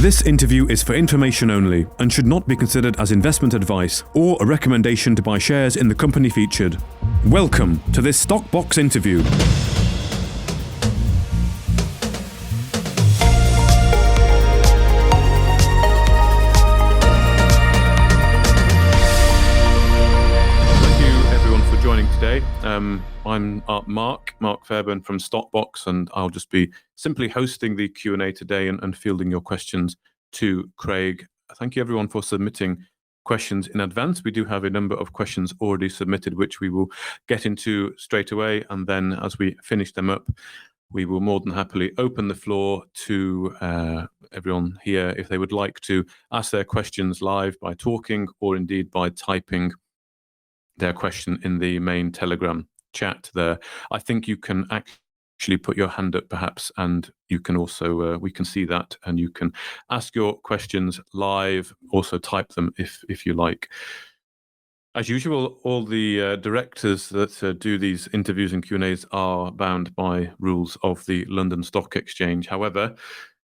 This interview is for information only and should not be considered as investment advice or a recommendation to buy shares in the company featured. Welcome to this Stock Box interview. Thank you everyone for joining today. I'm Mark Fairbairn from Stockbox, and I'll just be simply hosting the Q&A today and fielding your questions to Craig. Thank you everyone for submitting questions in advance. We do have a number of questions already submitted, which we will get into straight away, and then as we finish them up, we will more than happily open the floor to everyone here if they would like to ask their questions live by talking or indeed by typing their question in the main Telegram chat there. I think you can actually put your hand up perhaps, and you can also, we can see that, and you can ask your questions live, also type them if you like. As usual, all the directors that do these interviews and Q&As are bound by rules of the London Stock Exchange. However,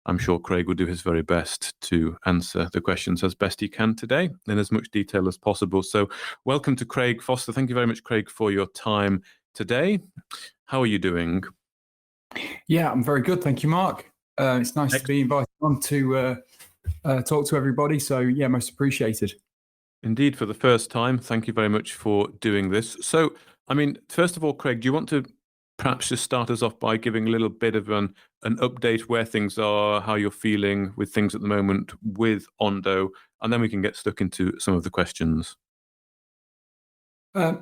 I'm sure Craig will do his very best to answer the questions as best he can today in as much detail as possible. So welcome to Craig Foster. Thank you very much, Craig, for your time today. How are you doing? Yeah, I'm very good. Thank you, Mark. It's nice to be invited on to talk to everybody. So yeah, most appreciated. Indeed, for the first time. Thank you very much for doing this. So, I mean, first of all, Craig, do you want to perhaps just start us off by giving a little bit of an update where things are, how you're feeling with things at the moment with ONDO, and then we can get stuck into some of the questions. Very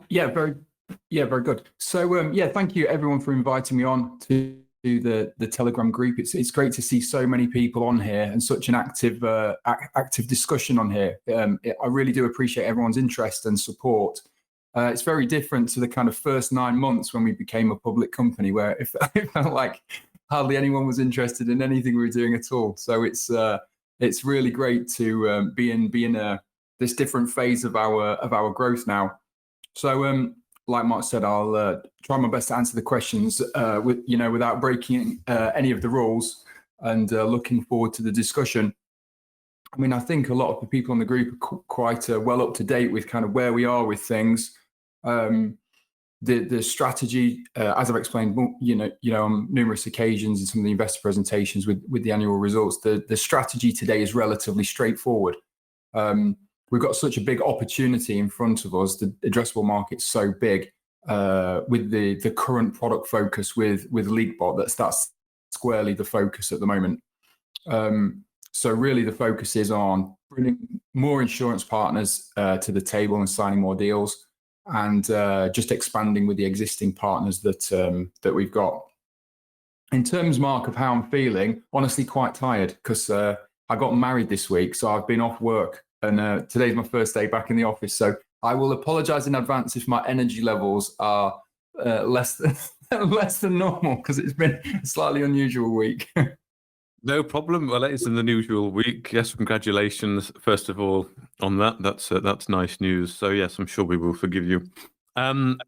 good. So thank you everyone for inviting me on to the Telegram group. It's great to see so many people on here and such an active discussion on here. I really do appreciate everyone's interest and support. It's very different to the kind of first 9 months when we became a public company, where it felt like hardly anyone was interested in anything we were doing at all. So it's really great to be in this different phase of our growth now. So like Mark said, I'll try my best to answer the questions without breaking any of the rules, and looking forward to the discussion. I mean, I think a lot of the people on the group are quite well up to date with kind of where we are with things. The strategy, as I've explained, on numerous occasions in some of the investor presentations with the annual results, the strategy today is relatively straightforward. We've got such a big opportunity in front of us. The addressable market's so big with the current product focus with LeakBot. That's squarely the focus at the moment. So really the focus is on bringing more insurance partners to the table and signing more deals, and just expanding with the existing partners that we've got. In terms, Mark, of how I'm feeling, honestly quite tired, because I got married this week, so I've been off work, and today's my first day back in the office. So I will apologise in advance if my energy levels are less than normal, because it's been a slightly unusual week. No problem. Well, it is an unusual week. Yes, congratulations, first of all, on that. That's nice news. So yes, I'm sure we will forgive you.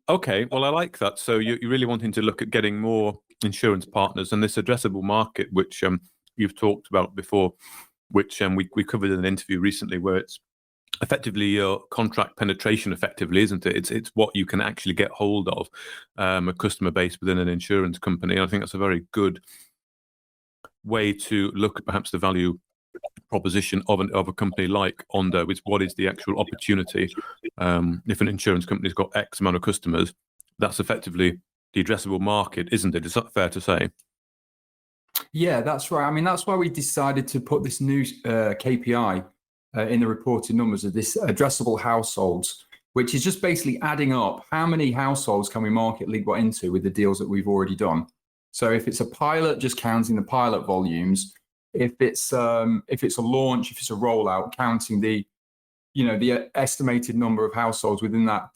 Okay, well, I like that. So you're really wanting to look at getting more insurance partners, and this addressable market, which you've talked about before, which we covered in an interview recently, where it's effectively your contract penetration, effectively, isn't it? It's what you can actually get hold of, a customer base within an insurance company. And I think that's a very good way to look at perhaps the value proposition of a company like ONDO. Is what is the actual opportunity? If an insurance company's got X amount of customers, that's effectively the addressable market, isn't it? Is that fair to say? Yeah, that's right. I mean, that's why we decided to put this new KPI in the reported numbers of this addressable households, which is just basically adding up how many households can we market LeakBot into with the deals that we've already done. So if it's a pilot, just counting the pilot volumes. If it's a launch, if it's a rollout, counting the estimated number of households within that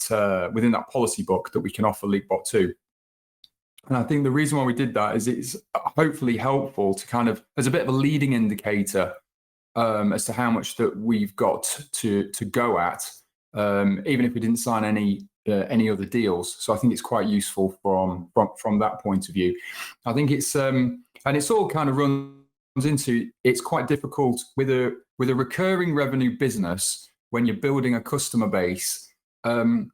policy book that we can offer LeakBot to. And I think the reason why we did that is it's hopefully helpful to kind of, as a bit of a leading indicator as to how much that we've got to go at, even if we didn't sign any other deals. So I think it's quite useful from that point of view. I think it's and it's all kind of run into, it's quite difficult with a recurring revenue business when you're building a customer base. The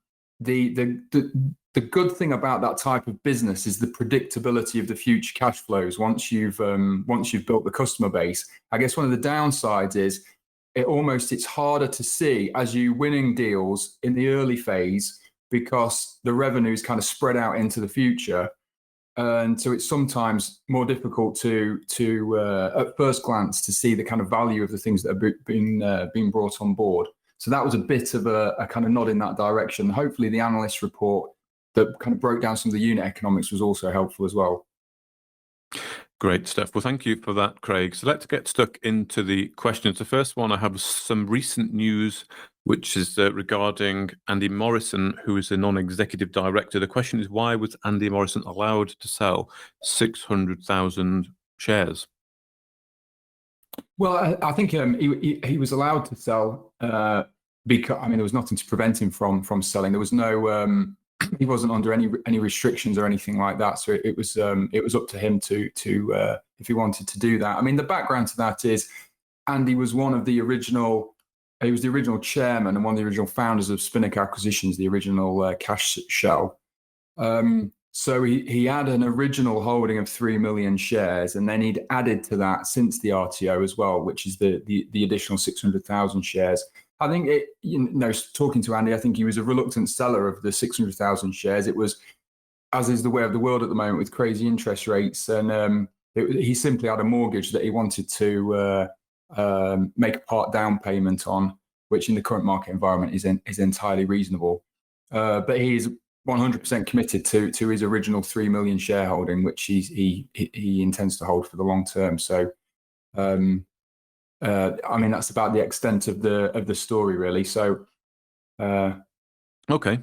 good thing about that type of business is the predictability of the future cash flows once you've built the customer base. I guess one of the downsides is it's harder to see as you winning deals in the early phase because the revenue is kind of spread out into the future. And so it's sometimes more difficult to at first glance to see the kind of value of the things that have been brought on board. So that was a bit of a kind of nod in that direction. Hopefully the analyst report that kind of broke down some of the unit economics was also helpful as well. Great stuff. Well, thank you for that, Craig. So let's get stuck into the questions. The first one, I have some recent news, which is regarding Andy Morrison, who is a non-executive director. The question is, why was Andy Morrison allowed to sell 600,000 shares? Well, I think he was allowed to sell because there was nothing to prevent him from selling. There was no he wasn't under any restrictions or anything like that. So it was up to him to if he wanted to do that. I mean, the background to that is Andy was one of the original. He was the original chairman and one of the original founders of Spinnaker Acquisitions, the original cash shell. So he had an original holding of 3 million shares, and then he'd added to that since the RTO as well, which is the additional 600,000 shares. I think talking to Andy, I think he was a reluctant seller of the 600,000 shares. It was, as is the way of the world at the moment with crazy interest rates, and he simply had a mortgage that he wanted to make a part down payment on, which in the current market environment is entirely reasonable. But he is 100% committed to his original 3 million shareholding, which he intends to hold for the long term. So, that's about the extent of the story, really. So, okay,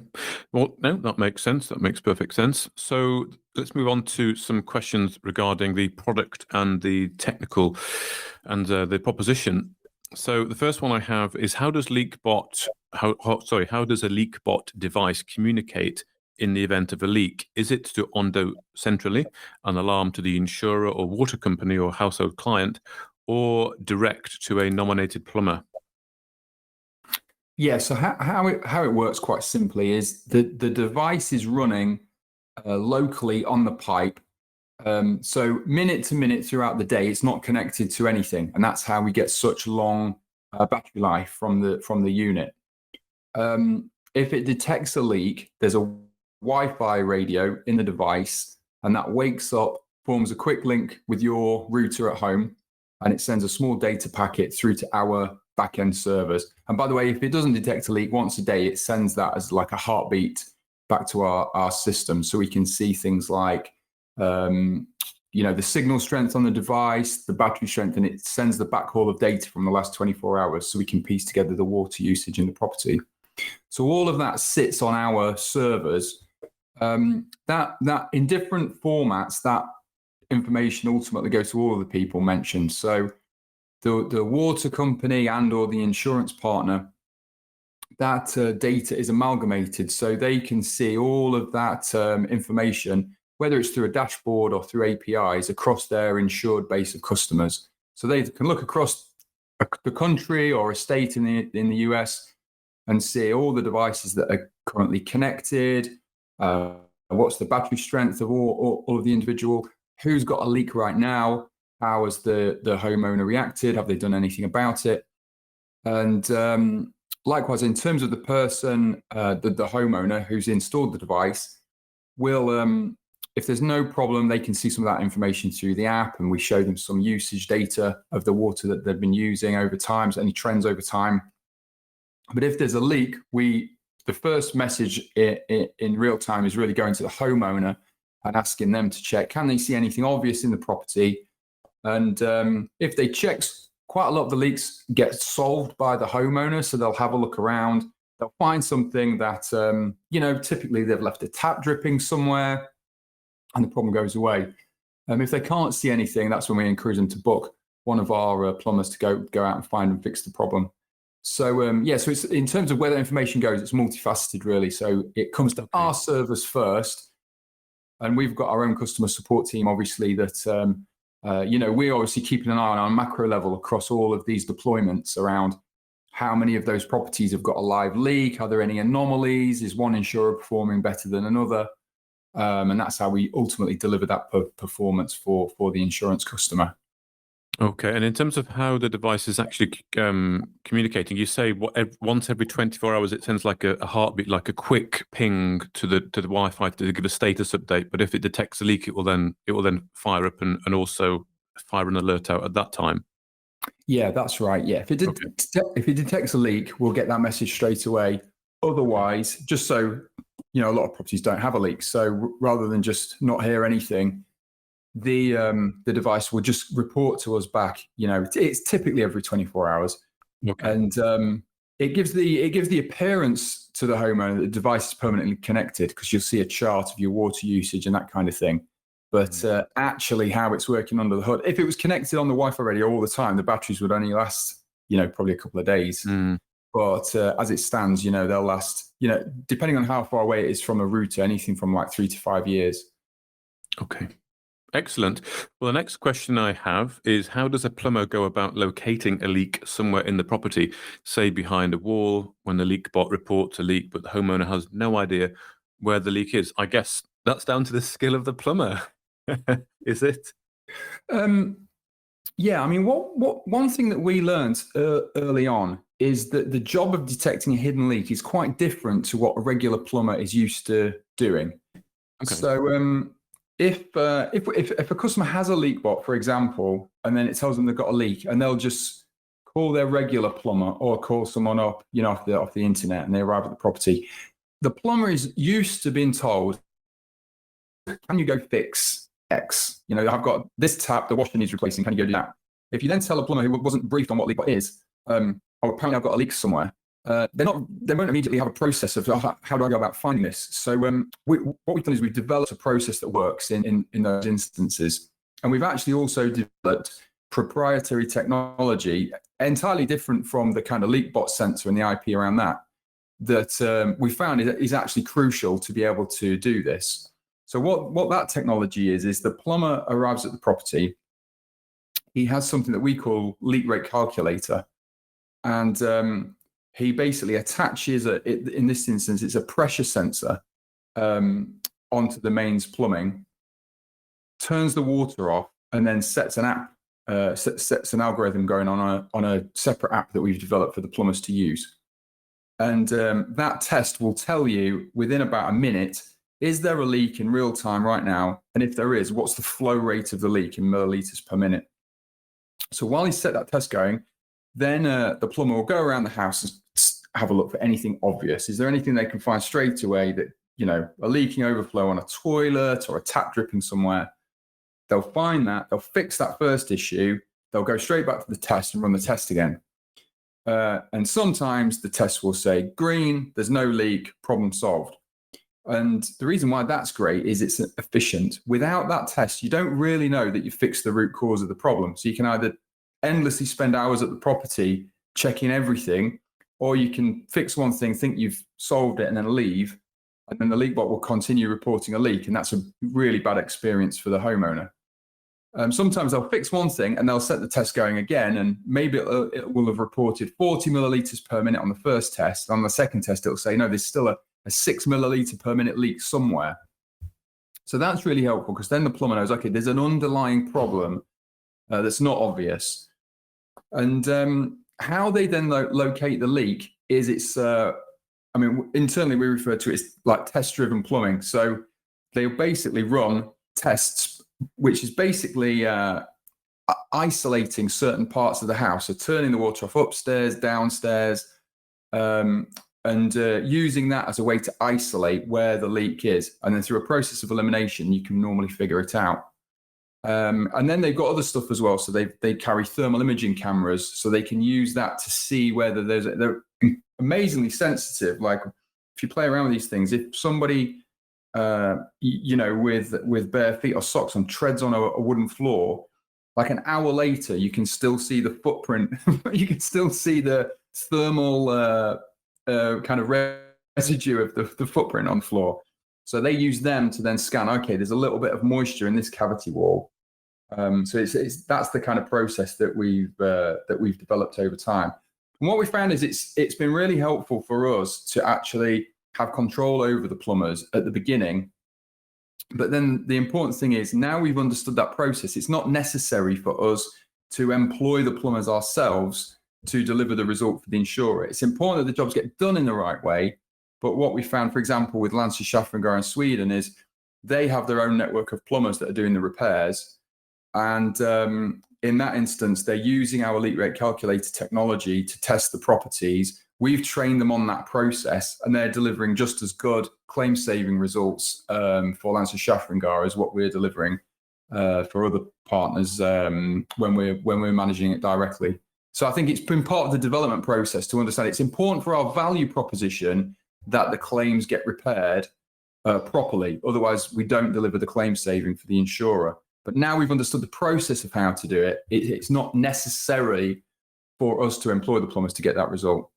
well, no, that makes sense. That makes perfect sense. So let's move on to some questions regarding the product and the technical and the proposition. So the first one I have is, how does a LeakBot device communicate in the event of a leak? Is it to ONDO centrally, an alarm to the insurer or water company or household client, or direct to a nominated plumber? Yeah, so how it works quite simply is the device is running locally on the pipe. So minute to minute throughout the day, it's not connected to anything, and that's how we get such long battery life from the unit. If it detects a leak, there's a Wi-Fi radio in the device, and that wakes up, forms a quick link with your router at home, and it sends a small data packet through to our back-end servers. And by the way, if it doesn't detect a leak once a day, it sends that as like a heartbeat back to our system, so we can see things like the signal strength on the device, the battery strength, and it sends the backhaul of data from the last 24 hours, so we can piece together the water usage in the property. So all of that sits on our servers. That in different formats, that information ultimately goes to all of the people mentioned. So the water company and or the insurance partner, that data is amalgamated, so they can see all of that information, whether it's through a dashboard or through APIs, across their insured base of customers. So they can look across the country or a state in the US and see all the devices that are currently connected, what's the battery strength of all of the individual, who's got a leak right now, how has the homeowner reacted, have they done anything about it? And likewise, in terms of the person, the homeowner who's installed the device, will, if there's no problem, they can see some of that information through the app, and we show them some usage data of the water that they've been using over time, so any trends over time. But if there's a leak, the first message in real time is really going to the homeowner and asking them to check, can they see anything obvious in the property? And if they check, quite a lot of the leaks get solved by the homeowner, so they'll have a look around, they'll find something that, typically they've left a tap dripping somewhere, and the problem goes away. If they can't see anything, that's when we encourage them to book one of our plumbers to go out and find and fix the problem. So so it's, in terms of where the information goes, it's multifaceted really. So it comes to our servers first, and we've got our own customer support team, obviously, that We're obviously keeping an eye on our macro level across all of these deployments around how many of those properties have got a live leak. Are there any anomalies? Is one insurer performing better than another? And that's how we ultimately deliver that performance for the insurance customer. Okay, and in terms of how the device is actually communicating, you say once every 24 hours it sends like a heartbeat, like a quick ping to the Wi-Fi to give a status update. But if it detects a leak, it will then fire up and also fire an alert out at that time. Yeah, that's right. Yeah, if it detects a leak, we'll get that message straight away. Otherwise, just so a lot of properties don't have a leak, so rather than just not hear anything, the device will just report to us back. It's typically every 24 hours, and it gives the appearance to the homeowner that the device is permanently connected, because you'll see a chart of your water usage and that kind of thing. But actually, how it's working under the hood, if it was connected on the Wi-Fi radio all the time, the batteries would only last probably a couple of days. But as it stands, they'll last, depending on how far away it is from a router, anything from like 3 to 5 years. Okay. Excellent. Well, the next question I have is, how does a plumber go about locating a leak somewhere in the property, say behind a wall, when the leak bot reports a leak, but the homeowner has no idea where the leak is? I guess that's down to the skill of the plumber. Is it? Yeah, I mean, one thing that we learned early on is that the job of detecting a hidden leak is quite different to what a regular plumber is used to doing. Okay. So if a customer has a leak bot, for example, and then it tells them they've got a leak, and they'll just call their regular plumber or call someone up, off the internet, and they arrive at the property, the plumber is used to being told, "Can you go fix X? I've got this tap, the washer needs replacing. Can you go do that?" If you then tell a plumber who wasn't briefed on what leak bot is, apparently I've got a leak somewhere, they won't immediately have a process of how do I go about finding this. So what we've done is we've developed a process that works in those instances, and we've actually also developed proprietary technology entirely different from the kind of leak bot sensor and the IP around that we found is actually crucial to be able to do this. So what that technology is the plumber arrives at the property. He has something that we call leak rate calculator, and he basically attaches in this instance, it's a pressure sensor onto the mains plumbing, turns the water off, and then sets an app, sets an algorithm going on a separate app that we've developed for the plumbers to use. And that test will tell you within about a minute, is there a leak in real time right now? And if there is, what's the flow rate of the leak in milliliters per minute? So while he's set that test going, then the plumber will go around the house and have a look for anything obvious. Is there anything they can find straight away that, a leaking overflow on a toilet or a tap dripping somewhere? They'll find that, they'll fix that first issue, they'll go straight back to the test and run the test again. And sometimes the test will say, green, there's no leak, problem solved. And the reason why that's great is it's efficient. Without that test, you don't really know that you fixed the root cause of the problem. So you can either endlessly spend hours at the property checking everything, or you can fix one thing, think you've solved it, and then leave. And then the leak bot will continue reporting a leak. And that's a really bad experience for the homeowner. Sometimes they'll fix one thing and they'll set the test going again, and maybe it will have reported 40 milliliters per minute on the first test. On the second test, it'll say, no, there's still a 6 milliliter per minute leak somewhere. So that's really helpful, because then the plumber knows, okay, there's an underlying problem that's not obvious. And how they then locate the leak is internally we refer to it as like test-driven plumbing. So they'll basically run tests, which is basically isolating certain parts of the house. So turning the water off upstairs, downstairs, and using that as a way to isolate where the leak is. And then through a process of elimination, you can normally figure it out. And then they've got other stuff as well. So they carry thermal imaging cameras, so they can use that to see whether they're amazingly sensitive. Like if you play around with these things, if somebody, with bare feet or socks on treads on a wooden floor, like an hour later, you can still see the footprint. You can still see the thermal kind of residue of the footprint on the floor. So they use them to then scan, okay, there's a little bit of moisture in this cavity wall. So that's the kind of process that we've developed over time. And what we found is it's been really helpful for us to actually have control over the plumbers at the beginning. But then the important thing is, now we've understood that process, it's not necessary for us to employ the plumbers ourselves to deliver the result for the insurer. It's important that the jobs get done in the right way. But what we found, for example, with Lancer Schaffengar in Sweden, is they have their own network of plumbers that are doing the repairs. And in that instance, they're using our leak rate calculator technology to test the properties. We've trained them on that process, and they're delivering just as good claim-saving results for Lancer Schaffengar as what we're delivering for other partners when we're managing it directly. So I think it's been part of the development process to understand it's important for our value proposition that the claims get repaired properly. Otherwise, we don't deliver the claim saving for the insurer. But now we've understood the process of how to do it. It's not necessary for us to employ the plumbers to get that result.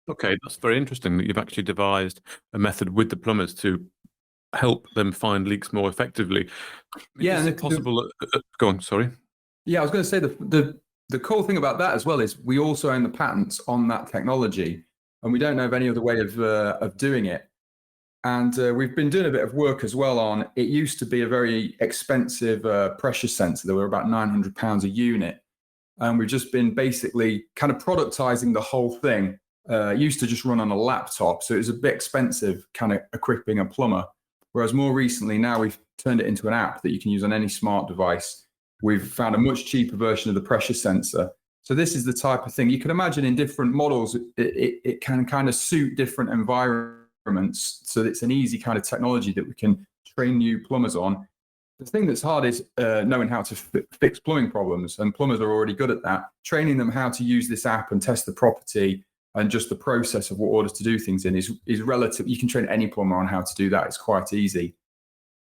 Okay, that's very interesting that you've actually devised a method with the plumbers to help them find leaks more effectively. Yeah, is it possible? Go on, sorry. Yeah, I was going to say the cool thing about that as well is we also own the patents on that technology, and we don't know of any other way of doing it. And we've been doing a bit of work as well on, it used to be a very expensive pressure sensor. They were about £900 a unit. And we've just been basically kind of productizing the whole thing. It used to just run on a laptop, so it was a bit expensive kind of equipping a plumber. Whereas more recently, now we've turned it into an app that you can use on any smart device. We've found a much cheaper version of the pressure sensor. So this is the type of thing you can imagine in different models. It can kind of suit different environments. So it's an easy kind of technology that we can train new plumbers on. The thing that's hard is knowing how to fix plumbing problems, and plumbers are already good at that. Training them how to use this app and test the property and just the process of what orders to do things in is relative. You can train any plumber on how to do that. It's quite easy.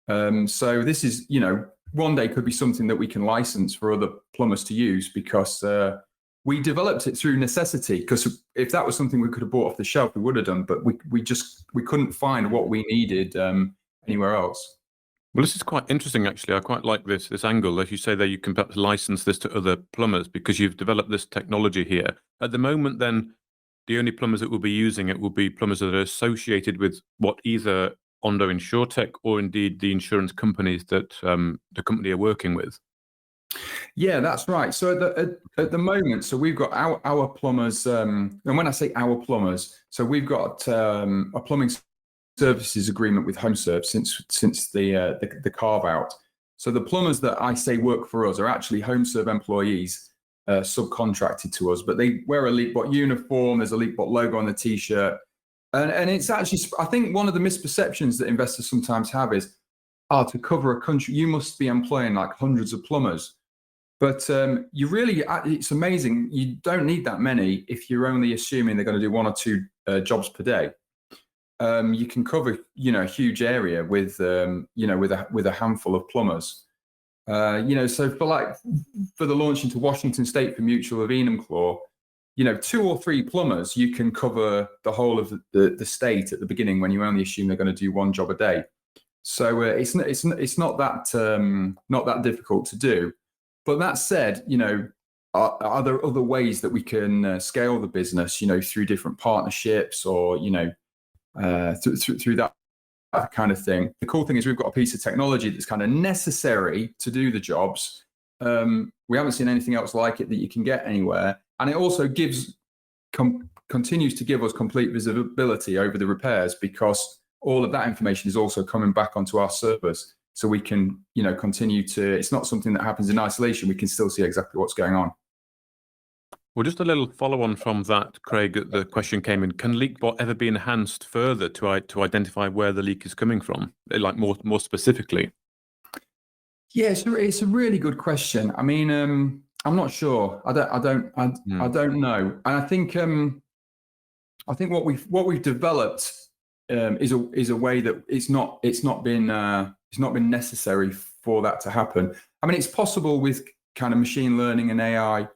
So this is, one day could be something that we can license for other plumbers to use, because we developed it through necessity. Because if that was something we could have bought off the shelf, we would have done, but we couldn't find what we needed anywhere else. Well, this is quite interesting, actually. I quite like this angle. As you say there, you can perhaps license this to other plumbers because you've developed this technology here. At the moment, then, the only plumbers that will be using it will be plumbers that are associated with what either ONDO InsurTech or indeed the insurance companies that the company are working with. Yeah, that's right. So at the moment, so we've got our plumbers, and when I say our plumbers, so we've got a plumbing services agreement with HomeServe since the carve out. So the plumbers that I say work for us are actually HomeServe employees, subcontracted to us, but they wear a LeakBot uniform. There's a LeakBot logo on the t-shirt, and it's actually, I think one of the misperceptions that investors sometimes have is, to cover a country, you must be employing like hundreds of plumbers. But you really, it's amazing. You don't need that many if you're only assuming they're going to do one or two jobs per day. You can cover, a huge area with, with a handful of plumbers. So for the launch into Washington State for Mutual of Enumclaw, 2 or 3 plumbers, you can cover the whole of the state at the beginning when you only assume they're going to do one job a day. So it's not that difficult to do. But that said, are there other ways that we can scale the business, through different partnerships or, through that kind of thing? The cool thing is we've got a piece of technology that's kind of necessary to do the jobs. We haven't seen anything else like it that you can get anywhere. And it also continues to give us complete visibility over the repairs, because all of that information is also coming back onto our servers. So we can, continue to, it's not something that happens in isolation. We can still see exactly what's going on. Well, just a little follow-on from that, Craig, the question came in. Can LeakBot ever be enhanced further to identify where the leak is coming from, like more specifically? Yeah, it's a really good question. I mean, I'm not sure. I don't know. And I think what we've developed is a way that it's not been necessary for that to happen. I mean, it's possible with kind of machine learning and AI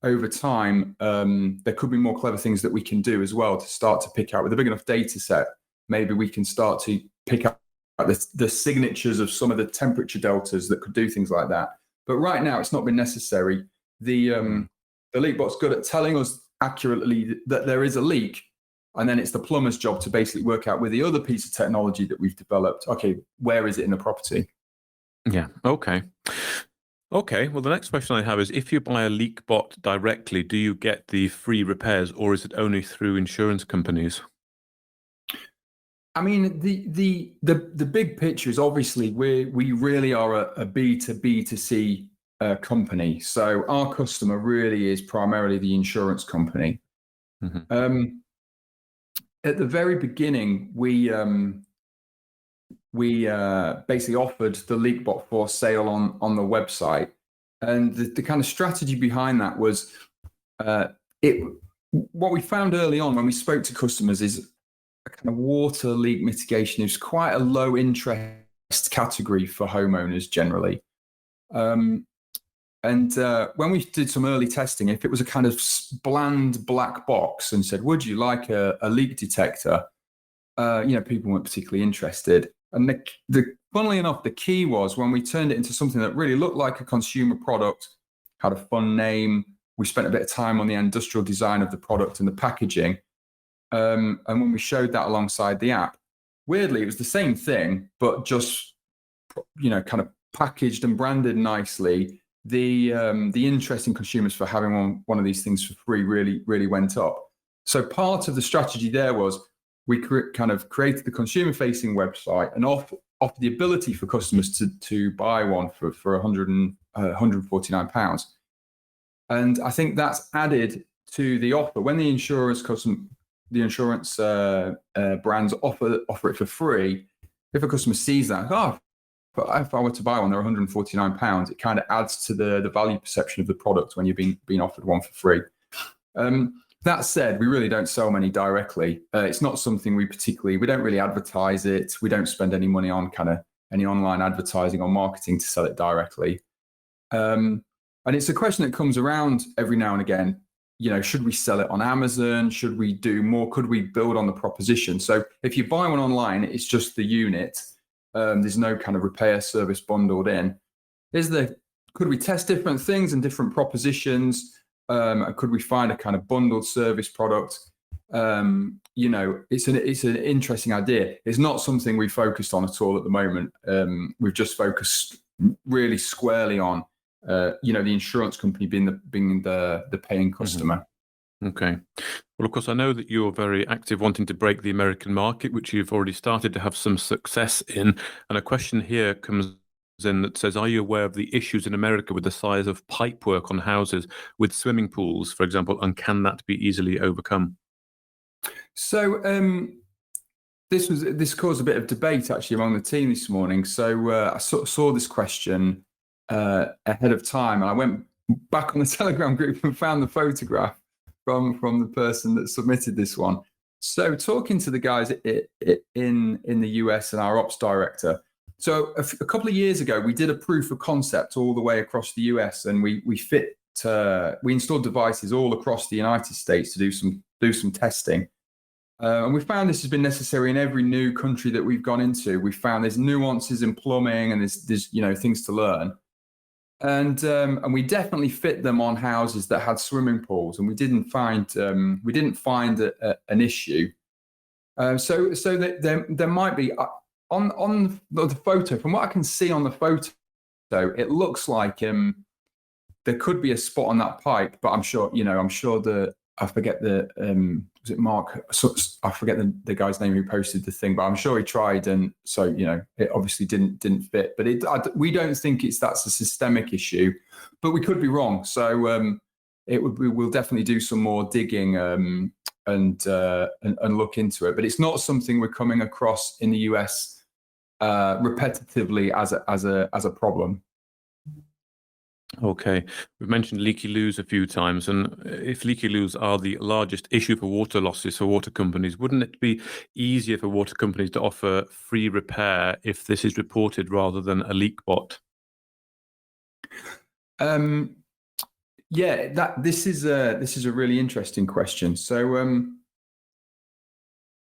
over time. There could be more clever things that we can do as well to start to pick out with a big enough data set. Maybe we can start to pick up the signatures of some of the temperature deltas that could do things like that. But right now, it's not been necessary. The leak bot's good at telling us accurately that there is a leak, and then it's the plumber's job to basically work out with the other piece of technology that we've developed. Okay, where is it in the property? Yeah. Okay. Okay. Well, the next question I have is: if you buy a leak bot directly, do you get the free repairs, or is it only through insurance companies? I mean, the big picture is obviously we really are a B2B2C company. So our customer really is primarily the insurance company. Mm-hmm. At the very beginning, we basically offered the leak bot for sale on the website, and the kind of strategy behind that was what we found early on when we spoke to customers is a kind of water leak mitigation is quite a low interest category for homeowners generally. And when we did some early testing, if it was a kind of bland black box and said, would you like a leak detector? People weren't particularly interested. And funnily enough, the key was when we turned it into something that really looked like a consumer product, had a fun name. We spent a bit of time on the industrial design of the product and the packaging. And when we showed that alongside the app, weirdly, it was the same thing, but just, kind of packaged and branded nicely. The interest in consumers for having one of these things for free really went up. So part of the strategy there was we kind of created the consumer-facing website and offer the ability for customers to buy one for £149. And I think that's added to the offer. When the insurance brands offer it for free, if a customer sees that, but if I were to buy one, they're £149. It kind of adds to the value perception of the product when you're being offered one for free. That said, we really don't sell many directly. It's not something we don't really advertise it. We don't spend any money on kind of any online advertising or marketing to sell it directly. And it's a question that comes around every now and again. Should we sell it on Amazon? Should we do more? Could we build on the proposition? So if you buy one online, it's just the unit. There's no kind of repair service bundled in. Could we test different things and different propositions? Could we find a kind of bundled service product? It's an interesting idea. It's not something we focused on at all at the moment. We've just focused really squarely on the insurance company being the paying customer. Okay. Well, of course, I know that you're very active wanting to break the American market, which you've already started to have some success in. And a question here comes in that says, are you aware of the issues in America with the size of pipework on houses with swimming pools, for example, and can that be easily overcome? So this caused a bit of debate actually among the team this morning. So I sort of saw this question ahead of time, and I went back on the Telegram group and found the photograph from the person that submitted this one. So talking to the guys in the US and our ops director. So a couple of years ago, we did a proof of concept all the way across the US, and we installed devices all across the United States to do some testing. And we found this has been necessary in every new country that we've gone into. We found there's nuances in plumbing and there's things to learn. And we definitely fit them on houses that had swimming pools, and we didn't find an issue. So that there might be on the photo. From what I can see on the photo, it looks like there could be a spot on that pipe, but I'm sure I forget was it Mark? I forget the guy's name who posted the thing, but I'm sure he tried, and so it obviously didn't fit. But we don't think that's a systemic issue, but we could be wrong. So we'll definitely do some more digging and look into it. But it's not something we're coming across in the US repetitively as a problem. Okay. We've mentioned leaky loos a few times, and if leaky loos are the largest issue for water losses for water companies, wouldn't it be easier for water companies to offer free repair if this is reported rather than a leak bot? This is a really interesting question. So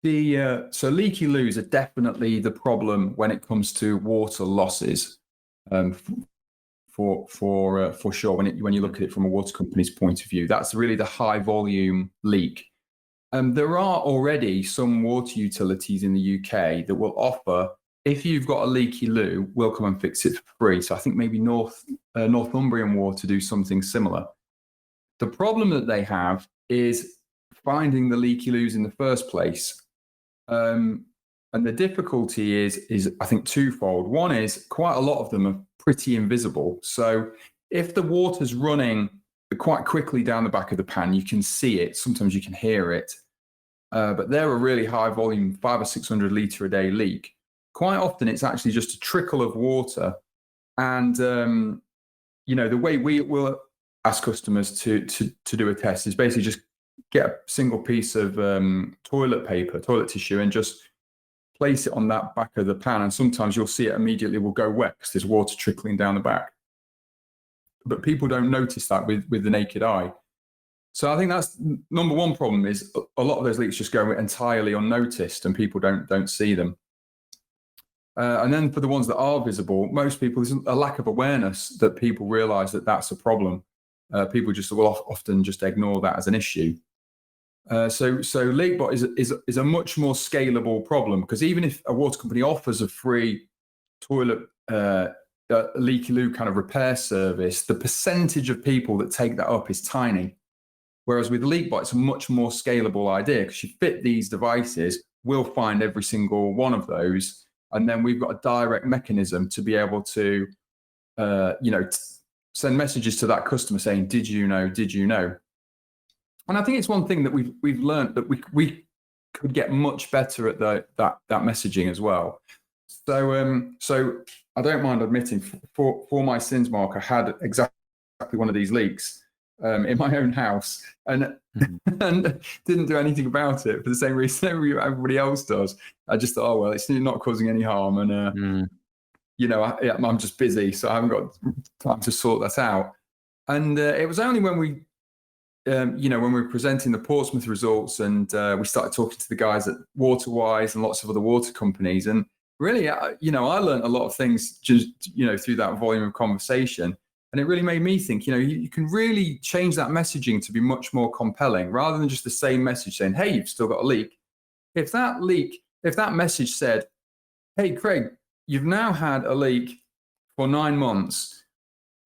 leaky loos are definitely the problem when it comes to water losses. for sure when you look at it from a water company's point of view. That's really the high volume leak. There are already some water utilities in the UK that will offer, if you've got a leaky loo, we'll come and fix it for free. So I think maybe Northumbrian Water do something similar. The problem that they have is finding the leaky loos in the first place. And the difficulty is I think twofold. One is quite a lot of them are pretty invisible. So if the water's running quite quickly down the back of the pan, you can see it. Sometimes you can hear it. But they're a really high volume, 500 or 600 litre a day leak. Quite often it's actually just a trickle of water. And, the way we will ask customers to do a test is basically just get a single piece of toilet tissue, and just place it on that back of the pan. And sometimes you'll see it immediately will go wet because there's water trickling down the back. But people don't notice that with the naked eye. So I think that's number one problem, is a lot of those leaks just go entirely unnoticed and people don't see them. And then for the ones that are visible, most people, there's a lack of awareness that people realize that that's a problem. People just will often just ignore that as an issue. So LeakBot is a much more scalable problem, because even if a water company offers a free toilet leaky loo kind of repair service, the percentage of people that take that up is tiny. Whereas with LeakBot, it's a much more scalable idea, because you fit these devices, we'll find every single one of those, and then we've got a direct mechanism to be able to, send messages to that customer saying, "Did you know? Did you know?" And I think it's one thing that we've learned, that we could get much better at that messaging as well. So I don't mind admitting, for my sins, Mark, I had exactly one of these leaks in my own house, and and didn't do anything about it for the same reason everybody else does. I just thought, oh well, it's not causing any harm, and I'm just busy, so I haven't got time to sort that out. And it was only when we when we were presenting the Portsmouth results, and we started talking to the guys at Waterwise and lots of other water companies, and really, I learned a lot of things just through that volume of conversation. And it really made me think, you can really change that messaging to be much more compelling, rather than just the same message saying, "Hey, you've still got a leak." If that message said, "Hey, Craig, you've now had a leak for 9 months.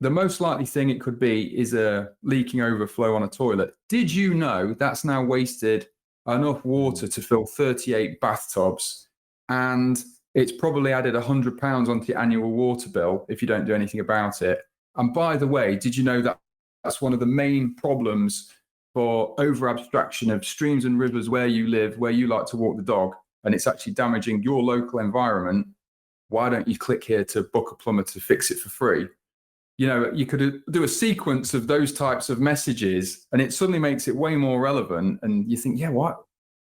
The most likely thing it could be is a leaking overflow on a toilet. Did you know that's now wasted enough water to fill 38 bathtubs? And it's probably added £100 onto your annual water bill if you don't do anything about it. And by the way, did you know that that's one of the main problems for over abstraction of streams and rivers where you live, where you like to walk the dog, and it's actually damaging your local environment? Why don't you click here to book a plumber to fix it for free?" You could do a sequence of those types of messages, and it suddenly makes it way more relevant. And you think, yeah, what?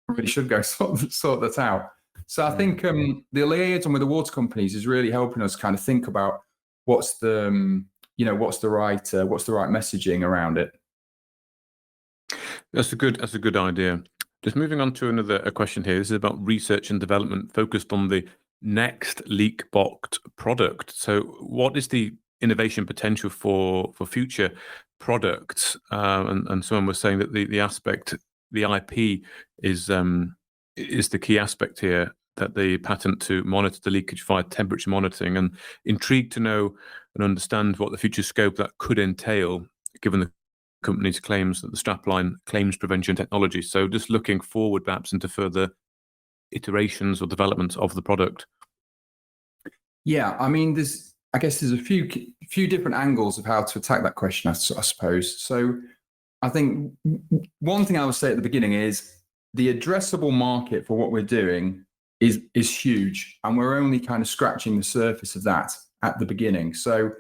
I really should go sort that out. So I think the liaison with the water companies is really helping us kind of think about what's the right messaging around it. That's a good idea. Just moving on to a question here. This is about research and development focused on the next LeakBot product. So what is the innovation potential for future products? And someone was saying that the IP is the key aspect here, that the patent to monitor the leakage via temperature monitoring, and intrigued to know and understand what the future scope that could entail, given the company's claims that the strapline claims prevention technology. So just looking forward perhaps into further iterations or developments of the product. Yeah, I mean, there's a few different angles of how to attack that question, I suppose. So I think one thing I would say at the beginning is the addressable market for what we're doing is huge, and we're only kind of scratching the surface of that at the beginning. So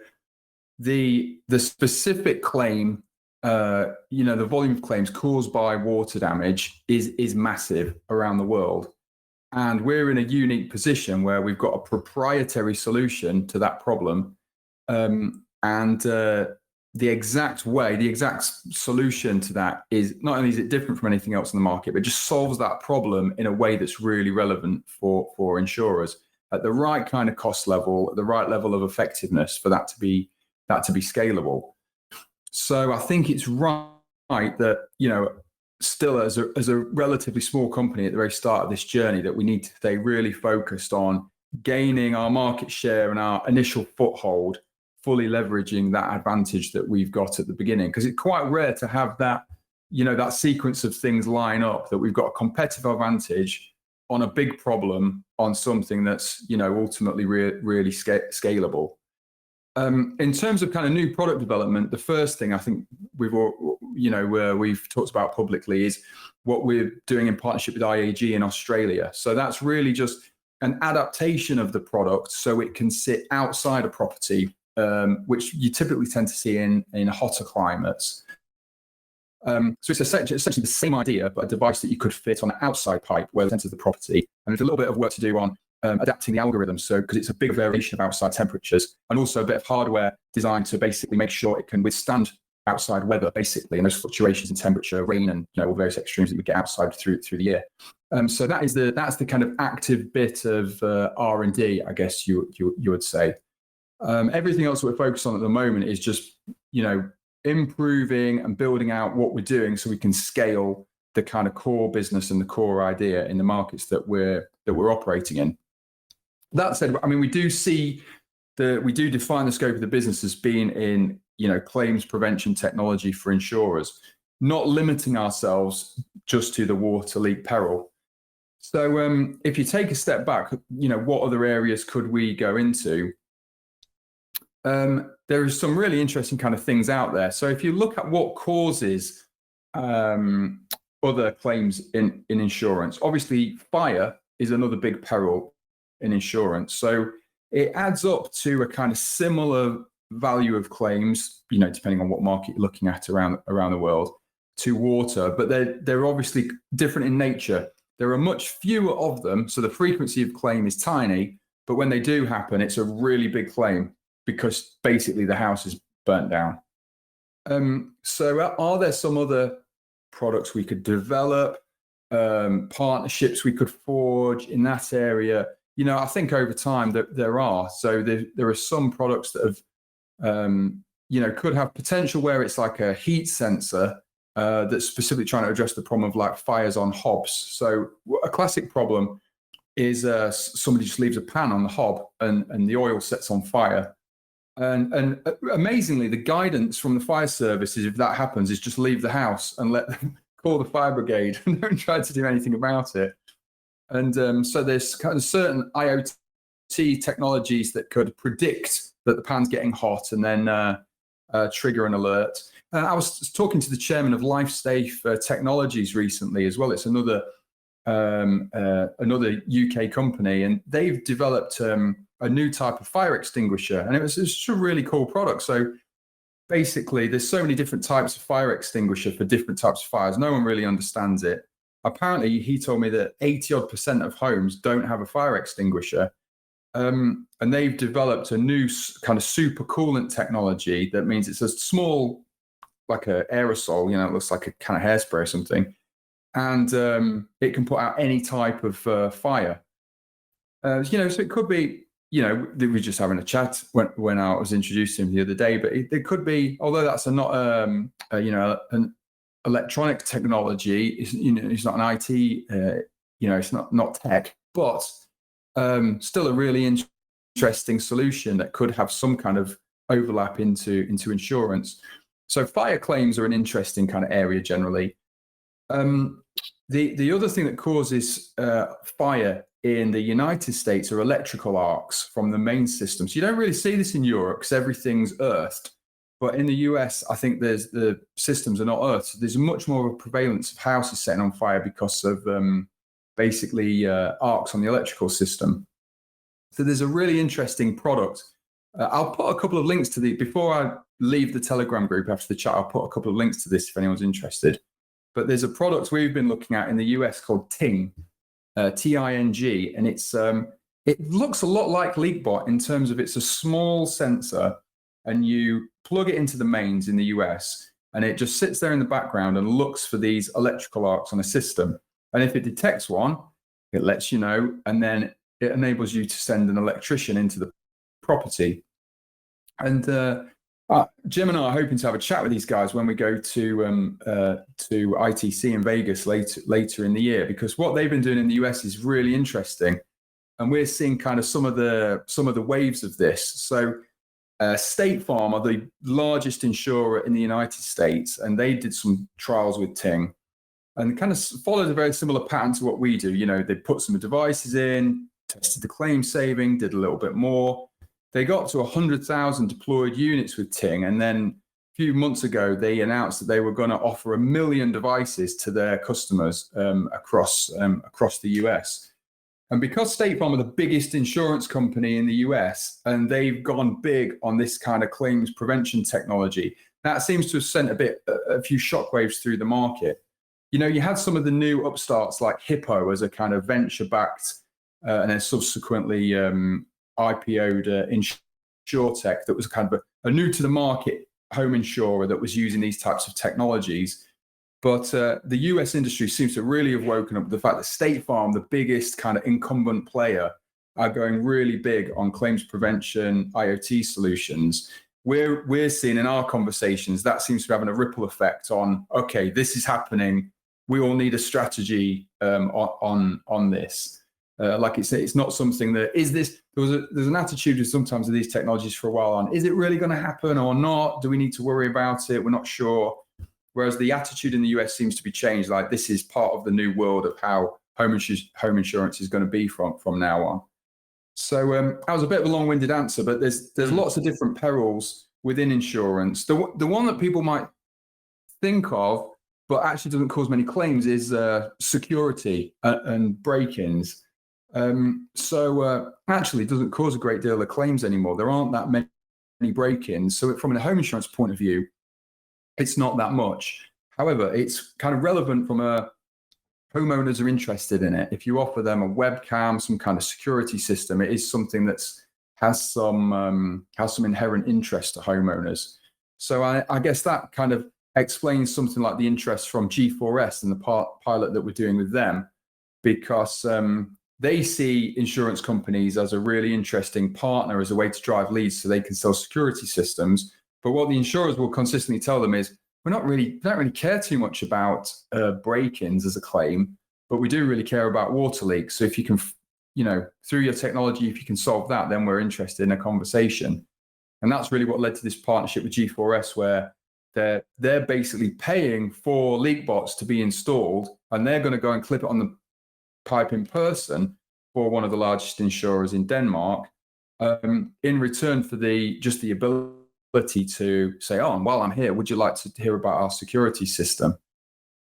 the specific claim, the volume of claims caused by water damage is massive around the world. And we're in a unique position where we've got a proprietary solution to that problem. The exact solution to that is, not only is it different from anything else in the market, but it just solves that problem in a way that's really relevant for insurers at the right kind of cost level, at the right level of effectiveness for that to be that to be scalable. So I think it's right that, still as a relatively small company at the very start of this journey, that we need to stay really focused on gaining our market share and our initial foothold, fully leveraging that advantage that we've got at the beginning. Because it's quite rare to have that, that sequence of things line up, that we've got a competitive advantage on a big problem on something that's, ultimately really scalable. In terms of kind of new product development, the first thing I think we've talked about publicly is what we're doing in partnership with IAG in Australia. So that's really just an adaptation of the product so it can sit outside a property, which you typically tend to see in hotter climates. So it's essentially the same idea, but a device that you could fit on an outside pipe where it enters the property. And there's a little bit of work to do on adapting the algorithm, so because it's a big variation of outside temperatures, and also a bit of hardware designed to basically make sure it can withstand outside weather, basically, and those fluctuations in temperature, rain, and all various extremes that we get outside through the year. So that's the kind of active bit of R&D, I guess you would say. Everything else that we're focused on at the moment is just improving and building out what we're doing so we can scale the kind of core business and the core idea in the markets that we're operating in. That said, I mean, we do define the scope of the business as being in, claims prevention technology for insurers, not limiting ourselves just to the water leak peril. So if you take a step back, what other areas could we go into? There is some really interesting kind of things out there. So if you look at what causes other claims in insurance, obviously fire is another big peril in insurance. So it adds up to a kind of similar value of claims, depending on what market you're looking at around the world, to water, but they're obviously different in nature. There are much fewer of them, so the frequency of claim is tiny, but when they do happen, it's a really big claim because basically the house is burnt down. So are there some other products we could develop, partnerships we could forge in that area? I think over time that there are. So there are some products that have, could have potential where it's like a heat sensor that's specifically trying to address the problem of like fires on hobs. So a classic problem is somebody just leaves a pan on the hob and the oil sets on fire. And amazingly, the guidance from the fire service is if that happens, is just leave the house and let them call the fire brigade and don't try to do anything about it. And so there's kind of certain IoT technologies that could predict that the pan's getting hot and then trigger an alert. I was talking to the chairman of LifeSafe Technologies recently as well. It's another UK company, and they've developed a new type of fire extinguisher, and it's just a really cool product. So basically, there's so many different types of fire extinguisher for different types of fires. No one really understands it. Apparently, he told me that 80% of homes don't have a fire extinguisher. And they've developed a new kind of super coolant technology that means it's a small, like an aerosol, it looks like a kind of hairspray or something. And it can put out any type of fire. So it could be, we were just having a chat when I was introducing him the other day, but it could be, although that's not an electronic technology, it's not an IT, it's not tech, but still a really interesting solution that could have some kind of overlap into insurance. So fire claims are an interesting kind of area generally. The other thing that causes fire in the United States are electrical arcs from the main system. So you don't really see this in Europe because everything's earthed. But in the US, I think the systems are not earthed. So there's much more of a prevalence of houses setting on fire because of basically arcs on the electrical system. So there's a really interesting product. I'll put a couple of links to before I leave the Telegram group after the chat, I'll put a couple of links to this if anyone's interested. But there's a product we've been looking at in the US called Ting, Ting, and it looks a lot like LeakBot in terms of it's a small sensor, and you plug it into the mains in the US, and it just sits there in the background and looks for these electrical arcs on a system. And if it detects one, it lets you know, and then it enables you to send an electrician into the property. And Jim and I are hoping to have a chat with these guys when we go to ITC in Vegas later in the year, because what they've been doing in the US is really interesting, and we're seeing kind of some of the waves of this. So State Farm are the largest insurer in the United States, and they did some trials with Ting and kind of followed a very similar pattern to what we do. You know, they put some devices in, tested the claim saving, did a little bit more. They got to 100,000 deployed units with Ting, and then a few months ago, they announced that they were going to offer 1 million devices to their customers across the US. And because State Farm are the biggest insurance company in the US, and they've gone big on this kind of claims prevention technology, that seems to have sent a few shockwaves through the market. You know, you had some of the new upstarts like Hippo as a kind of venture-backed and then subsequently IPO'd InsurTech that was kind of a new to the market home insurer that was using these types of technologies. But the US industry seems to really have woken up to the fact that State Farm, the biggest kind of incumbent player, are going really big on claims prevention, IoT solutions. We're seeing in our conversations that seems to be having a ripple effect on, okay, this is happening. We all need a strategy on this. Like it's not something that there's an attitude sometimes of these technologies for a while on, is it really going to happen or not? Do we need to worry about it? We're not sure. Whereas the attitude in the US seems to be changed. Like this is part of the new world of how home insurance is going to be from now on. So that was a bit of a long-winded answer, but there's lots of different perils within insurance. The one that people might think of, but actually doesn't cause many claims, is security and break-ins. Actually it doesn't cause a great deal of claims anymore. There aren't that many break-ins. So from a home insurance point of view, it's not that much. However, it's kind of relevant from a homeowners are interested in it. If you offer them a webcam, some kind of security system, it is something that's has some inherent interest to homeowners. So I guess that kind of explains something like the interest from G4S and the pilot that we're doing with them, because they see insurance companies as a really interesting partner, as a way to drive leads so they can sell security systems. But what the insurers will consistently tell them is, we don't really care too much about break-ins as a claim, but we do really care about water leaks. So if you can, through your technology, if you can solve that, then we're interested in a conversation. And that's really what led to this partnership with G4S, where they're basically paying for leak bots to be installed, and they're going to go and clip it on the pipe in person for one of the largest insurers in Denmark, in return for the ability to say, oh, and while I'm here, would you like to hear about our security system?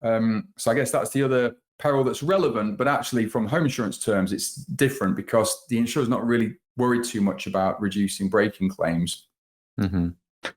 So I guess that's the other peril that's relevant, but actually from home insurance terms, it's different because the insurer's not really worried too much about reducing break-in claims. Mm-hmm.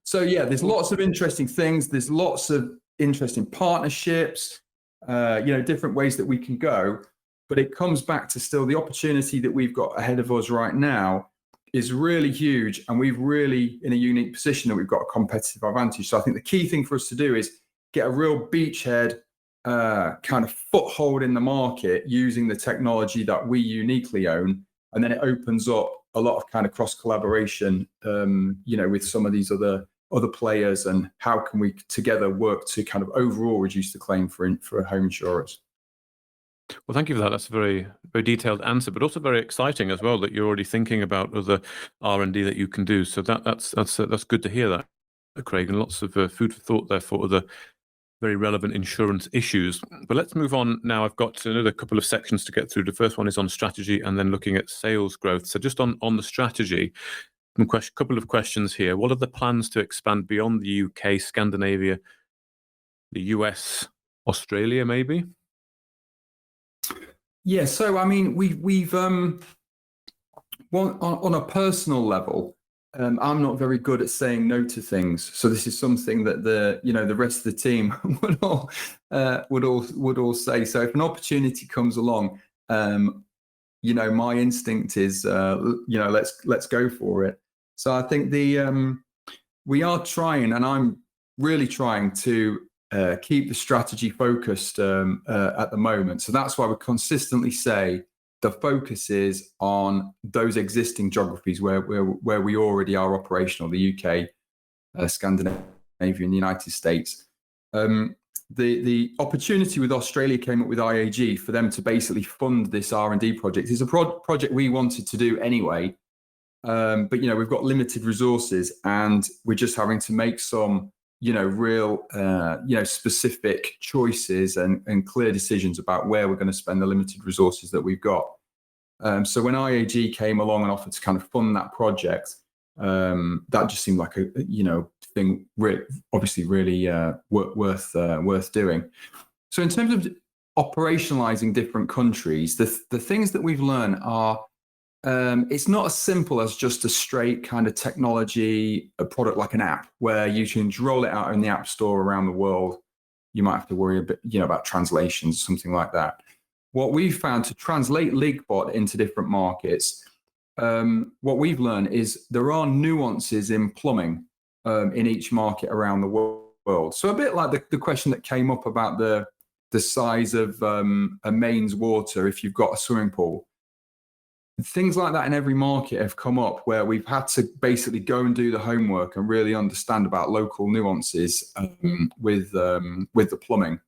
So yeah, there's lots of interesting things. There's lots of interesting partnerships, different ways that we can go. But it comes back to still the opportunity that we've got ahead of us right now is really huge. And we've really in a unique position that we've got a competitive advantage. So I think the key thing for us to do is get a real beachhead kind of foothold in the market using the technology that we uniquely own. And then it opens up a lot of kind of cross collaboration, with some of these other players, and how can we together work to kind of overall reduce the claim for home insurers. Well, thank you for that. That's a very, very detailed answer, but also very exciting as well that you're already thinking about other R&D that you can do. So that's good to hear that, Craig, and lots of food for thought there for other very relevant insurance issues. But let's move on now. I've got another couple of sections to get through. The first one is on strategy, and then looking at sales growth. So just on the strategy, a couple of questions here. What are the plans to expand beyond the UK, Scandinavia, the US, Australia, maybe? Yeah, so I mean, we've on a personal level, I'm not very good at saying no to things. So this is something that the rest of the team would all say. So if an opportunity comes along, my instinct is let's go for it. So I think we are trying, and I'm really trying to keep the strategy focused at the moment. So that's why we consistently say the focus is on those existing geographies where we already are operational, the UK, Scandinavia and the United States. The opportunity with Australia came up with IAG for them to basically fund this R&D project. It's a project we wanted to do anyway, but we've got limited resources, and we're just having to make some real specific choices and clear decisions about where we're going to spend the limited resources that we've got. So when IAG came along and offered to kind of fund that project, that just seemed like a thing obviously really worth doing. So in terms of operationalizing different countries, the things that we've learned are it's not as simple as just a straight kind of technology, a product like an app where you can roll it out in the app store around the world. You might have to worry a bit about translations, something like that. What we've found to translate LeakBot into different markets, what we've learned is there are nuances in plumbing in each market around the world. So a bit like the question that came up about the size of a mains water if you've got a swimming pool. Things like that in every market have come up where we've had to basically go and do the homework and really understand about local nuances with the plumbing.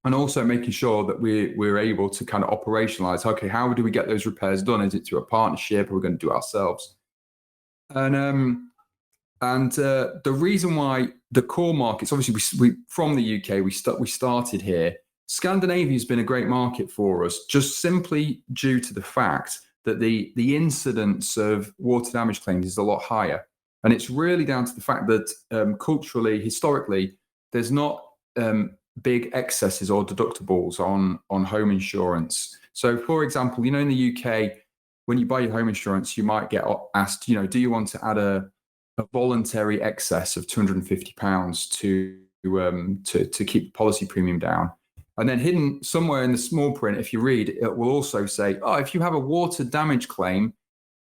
And also making sure that we're able to kind of operationalize, okay, how do we get those repairs done? Is it through a partnership, or we're going to do it ourselves? And the reason why the core markets, obviously we from the UK, we started here. Scandinavia has been a great market for us, just simply due to the fact that the incidence of water damage claims is a lot higher. And it's really down to the fact that culturally, historically, there's not big excesses or deductibles on home insurance. So for example, in the UK, when you buy your home insurance, you might get asked, do you want to add a voluntary excess of £250 to keep the policy premium down? And then hidden somewhere in the small print, if you read, it will also say, if you have a water damage claim,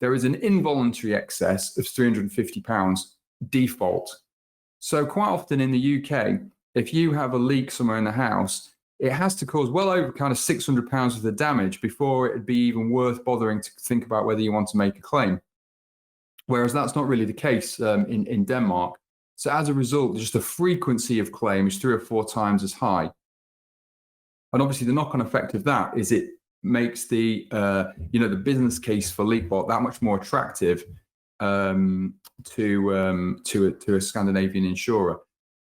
there is an involuntary excess of £350 default. So quite often in the UK, if you have a leak somewhere in the house, it has to cause well over kind of £600 worth of damage before it'd be even worth bothering to think about whether you want to make a claim. Whereas that's not really the case in Denmark. So as a result, just the frequency of claims 3 or 4 times as high. And obviously the knock-on effect of that is it makes the business case for LeakBot that much more attractive to a Scandinavian insurer.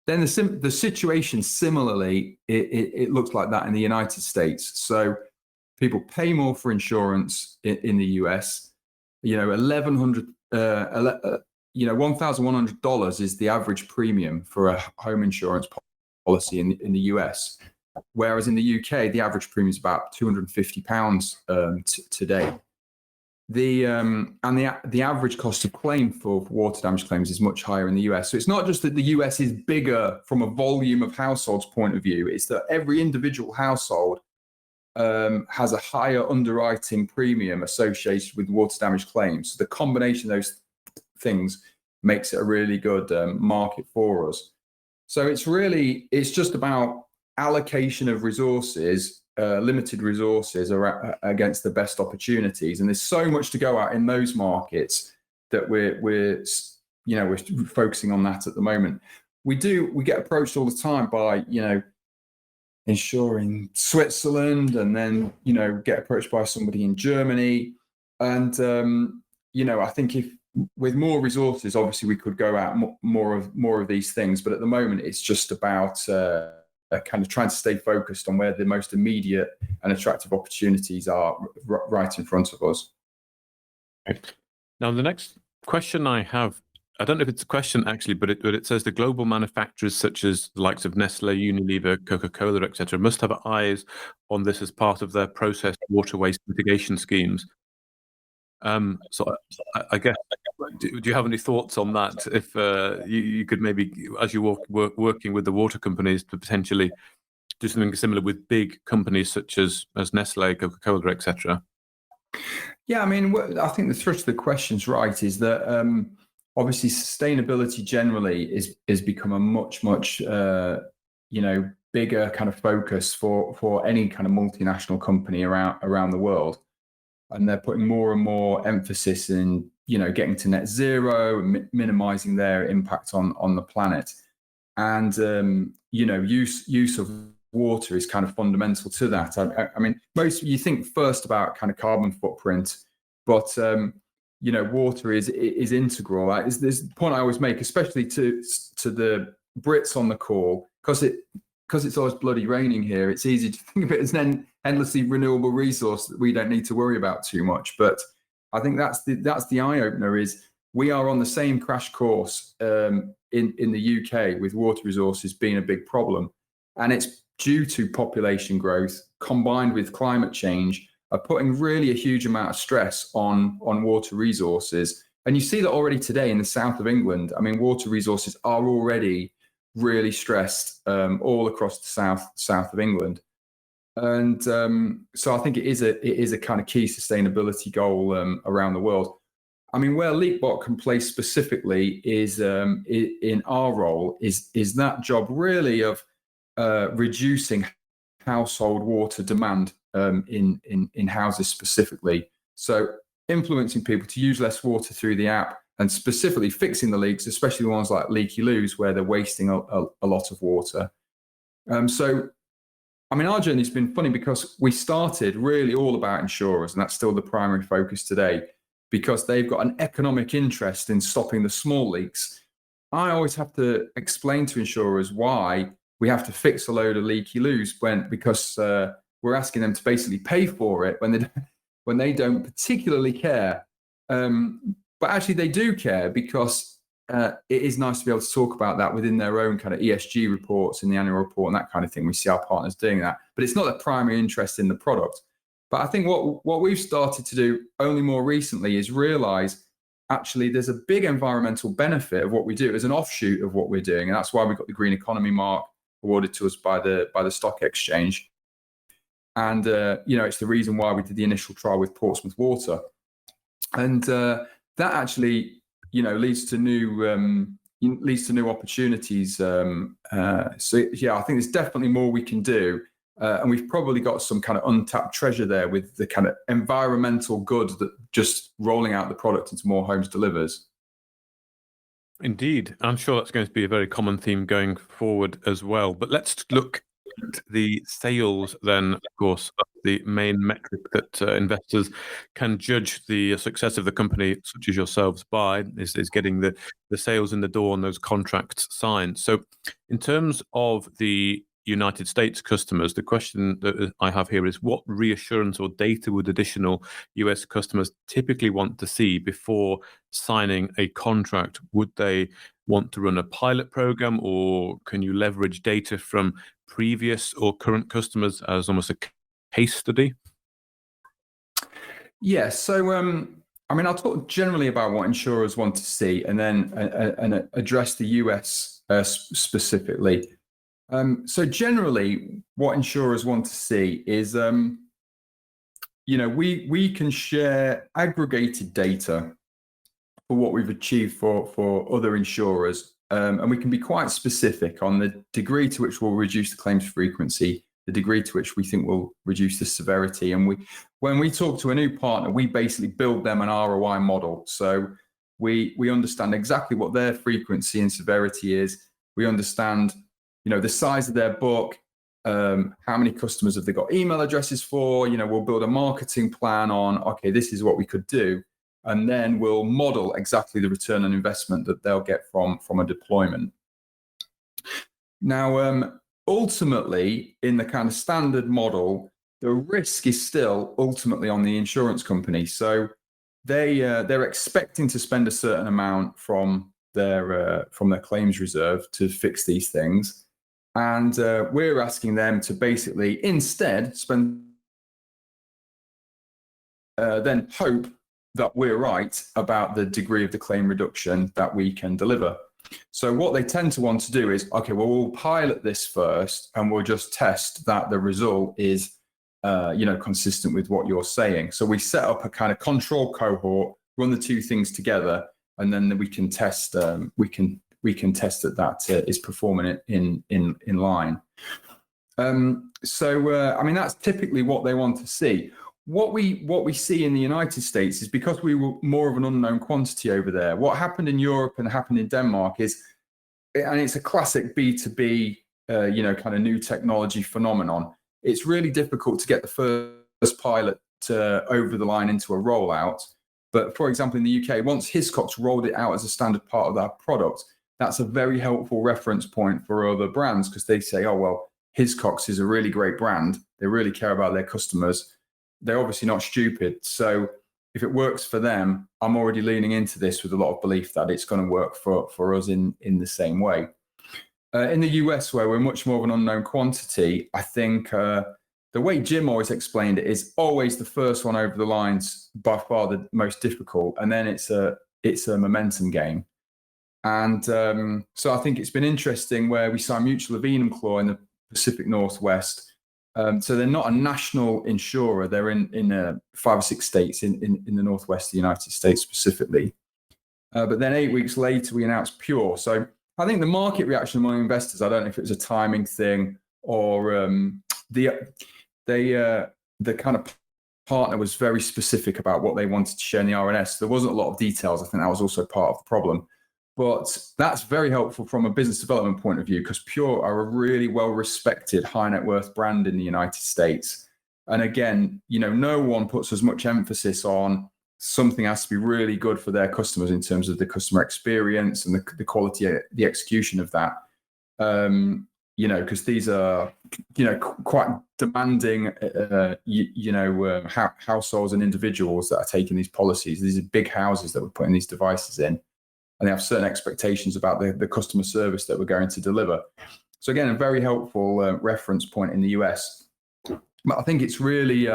Then the situation similarly, it looks like that in the United States. So people pay more for insurance in the US. $1,100 is the average premium for a home insurance policy in the US. Whereas in the UK, the average premium is about £250 today. The average cost of claim for water damage claims is much higher in the US. So it's not just that the US is bigger from a volume of households point of view. It's that every individual household has a higher underwriting premium associated with water damage claims. So the combination of those things makes it a really good market for us. So it's just about allocation of resources, limited resources against the best opportunities. And there's so much to go at in those markets that we're focusing on that at the moment. We get approached all the time by, insuring Switzerland, and then, get approached by somebody in Germany. And, I think if with more resources, obviously we could go out more of these things. But at the moment, it's just about kind of trying to stay focused on where the most immediate and attractive opportunities are right in front of us. Now, the next question I have, I don't know if it's a question actually, but it says the global manufacturers such as the likes of Nestle, Unilever, Coca-Cola, etc., must have eyes on this as part of their processed water waste mitigation schemes. So I guess, do you have any thoughts on that? If you could maybe, as you working with the water companies, to potentially do something similar with big companies such as Nestle, Coca-Cola, etc. Yeah, I mean, I think the thrust of the question's right. Is that obviously sustainability generally is become a much bigger kind of focus for any kind of multinational company around the world. and they're putting more and more emphasis in, getting to net zero, minimizing their impact on the planet. And, use of water is kind of fundamental to that. I mean, you think first about kind of carbon footprint, but, water is integral. There's the point I always make, especially to the Brits on the call, because it's always bloody raining here. It's easy to think of it as an endlessly renewable resource that we don't need to worry about too much. But I think that's the eye opener, is we are on the same crash course in the UK with water resources being a big problem, and it's due to population growth combined with climate change are putting really a huge amount of stress on water resources. And you see that already today in the south of England. I mean, water resources are already really stressed all across the south of England. And so I think it is a kind of key sustainability goal around the world. I mean, where LeakBot can play specifically is in our role is that job really of reducing household water demand in houses specifically. So influencing people to use less water through the app, and specifically fixing the leaks, especially the ones like leaky loos where they're wasting a lot of water. So, I mean, our journey's been funny because we started really all about insurers, and that's still the primary focus today, because they've got an economic interest in stopping the small leaks. I always have to explain to insurers why we have to fix a load of leaky loos because we're asking them to basically pay for it when they don't particularly care. But actually they do care, because it is nice to be able to talk about that within their own kind of ESG reports in the annual report and that kind of thing. We see our partners doing that, but it's not a primary interest in the product. But I think what we've started to do only more recently is realize actually there's a big environmental benefit of what we do as an offshoot of what we're doing. And that's why we got the Green Economy mark awarded to us by the stock exchange. And, it's the reason why we did the initial trial with Portsmouth Water. And that actually, leads to new opportunities. So yeah, I think there's definitely more we can do. And we've probably got some kind of untapped treasure there with the kind of environmental good that just rolling out the product into more homes delivers. Indeed. I'm sure that's going to be a very common theme going forward as well. But let's look at the sales then, of course, the main metric that investors can judge the success of the company, such as yourselves, by is getting the sales in the door and those contracts signed. So in terms of the United States customers, the question that I have here is, what reassurance or data would additional US customers typically want to see before signing a contract? Would they want to run a pilot program, or can you leverage data from previous or current customers as almost a case study? Yeah, so I mean, I'll talk generally about what insurers want to see, and then address the US specifically. So generally, what insurers want to see is, we can share aggregated data for what we've achieved for other insurers, and we can be quite specific on the degree to which we'll reduce the claims frequency, the degree to which we think will reduce the severity. And when we talk to a new partner, we basically build them an ROI model. So we understand exactly what their frequency and severity is. We understand the size of their book, how many customers have they got email addresses for. We'll build a marketing plan on, okay, this is what we could do. And then we'll model exactly the return on investment that they'll get from a deployment. Now, ultimately, in the kind of standard model, the risk is still ultimately on the insurance company. So they're expecting to spend a certain amount from their claims reserve to fix these things. And we're asking them to basically instead spend, then hope that we're right about the degree of the claim reduction that we can deliver. So what they tend to want to do is, okay, well, we'll pilot this first and we'll just test that the result is, consistent with what you're saying. So we set up a kind of control cohort, run the two things together, and then we can test. We can test that is performing in line. I mean, that's typically what they want to see. what we see in the United States is, because we were more of an unknown quantity over there, what happened in Europe and happened in Denmark is, and it's a classic B2B, kind of new technology phenomenon. It's really difficult to get the first pilot over the line into a rollout. But for example, in the UK, once Hiscox rolled it out as a standard part of their product, that's a very helpful reference point for other brands, because they say, oh, well, Hiscox is a really great brand. They really care about their customers. They're obviously not stupid. So if it works for them, I'm already leaning into this with a lot of belief that it's going to work for us in the same way. In the US, where we're much more of an unknown quantity, I think the way Jim always explained it is always the first one over the line's by far the most difficult, and then it's a momentum game. And so I think it's been interesting where we signed Mutual of Enumclaw in the Pacific Northwest. So they're not a national insurer; they're in 5 or 6 states in the Northwest of the United States specifically. But then 8 weeks later, we announced Pure. So I think the market reaction among investors, I don't know if it was a timing thing or the kind of partner was very specific about what they wanted to share in the RNS. There wasn't a lot of details. I think that was also part of the problem. But that's very helpful from a business development point of view, because Pure are a really well-respected high net worth brand in the United States. And again, no one puts as much emphasis on something has to be really good for their customers in terms of the customer experience and the quality, the execution of that. Because these are, quite demanding, households and individuals that are taking these policies. These are big houses that we're putting these devices in, and they have certain expectations about the customer service that we're going to deliver. So again, a very helpful reference point in the US. But I think it's really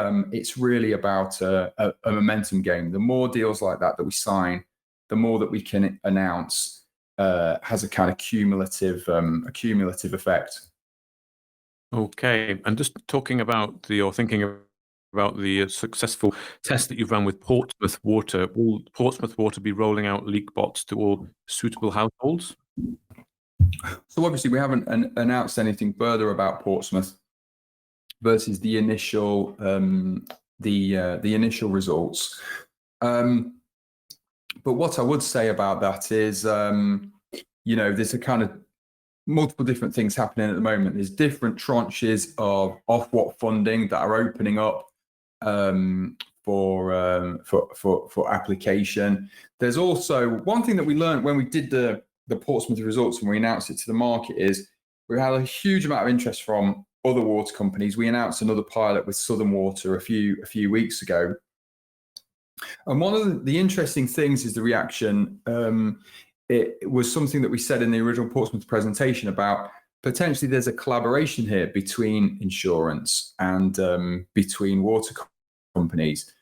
about a momentum game. The more deals like that we sign, the more that we can announce has a kind of cumulative effect. Okay, and just talking about thinking about the successful test that you've run with Portsmouth Water. Will Portsmouth Water be rolling out leak bots to all suitable households? So obviously we haven't announced anything further about Portsmouth versus the initial results. But what I would say about that is, there's a kind of multiple different things happening at the moment. There's different tranches of Ofwat funding that are opening up for application. There's also one thing that we learned when we did the Portsmouth results and we announced it to the market is we had a huge amount of interest from other water companies. We announced another pilot with Southern Water a few weeks ago. And one of the interesting things is the reaction. It was something that we said in the original Portsmouth presentation about potentially there's a collaboration here between insurance and between water companies.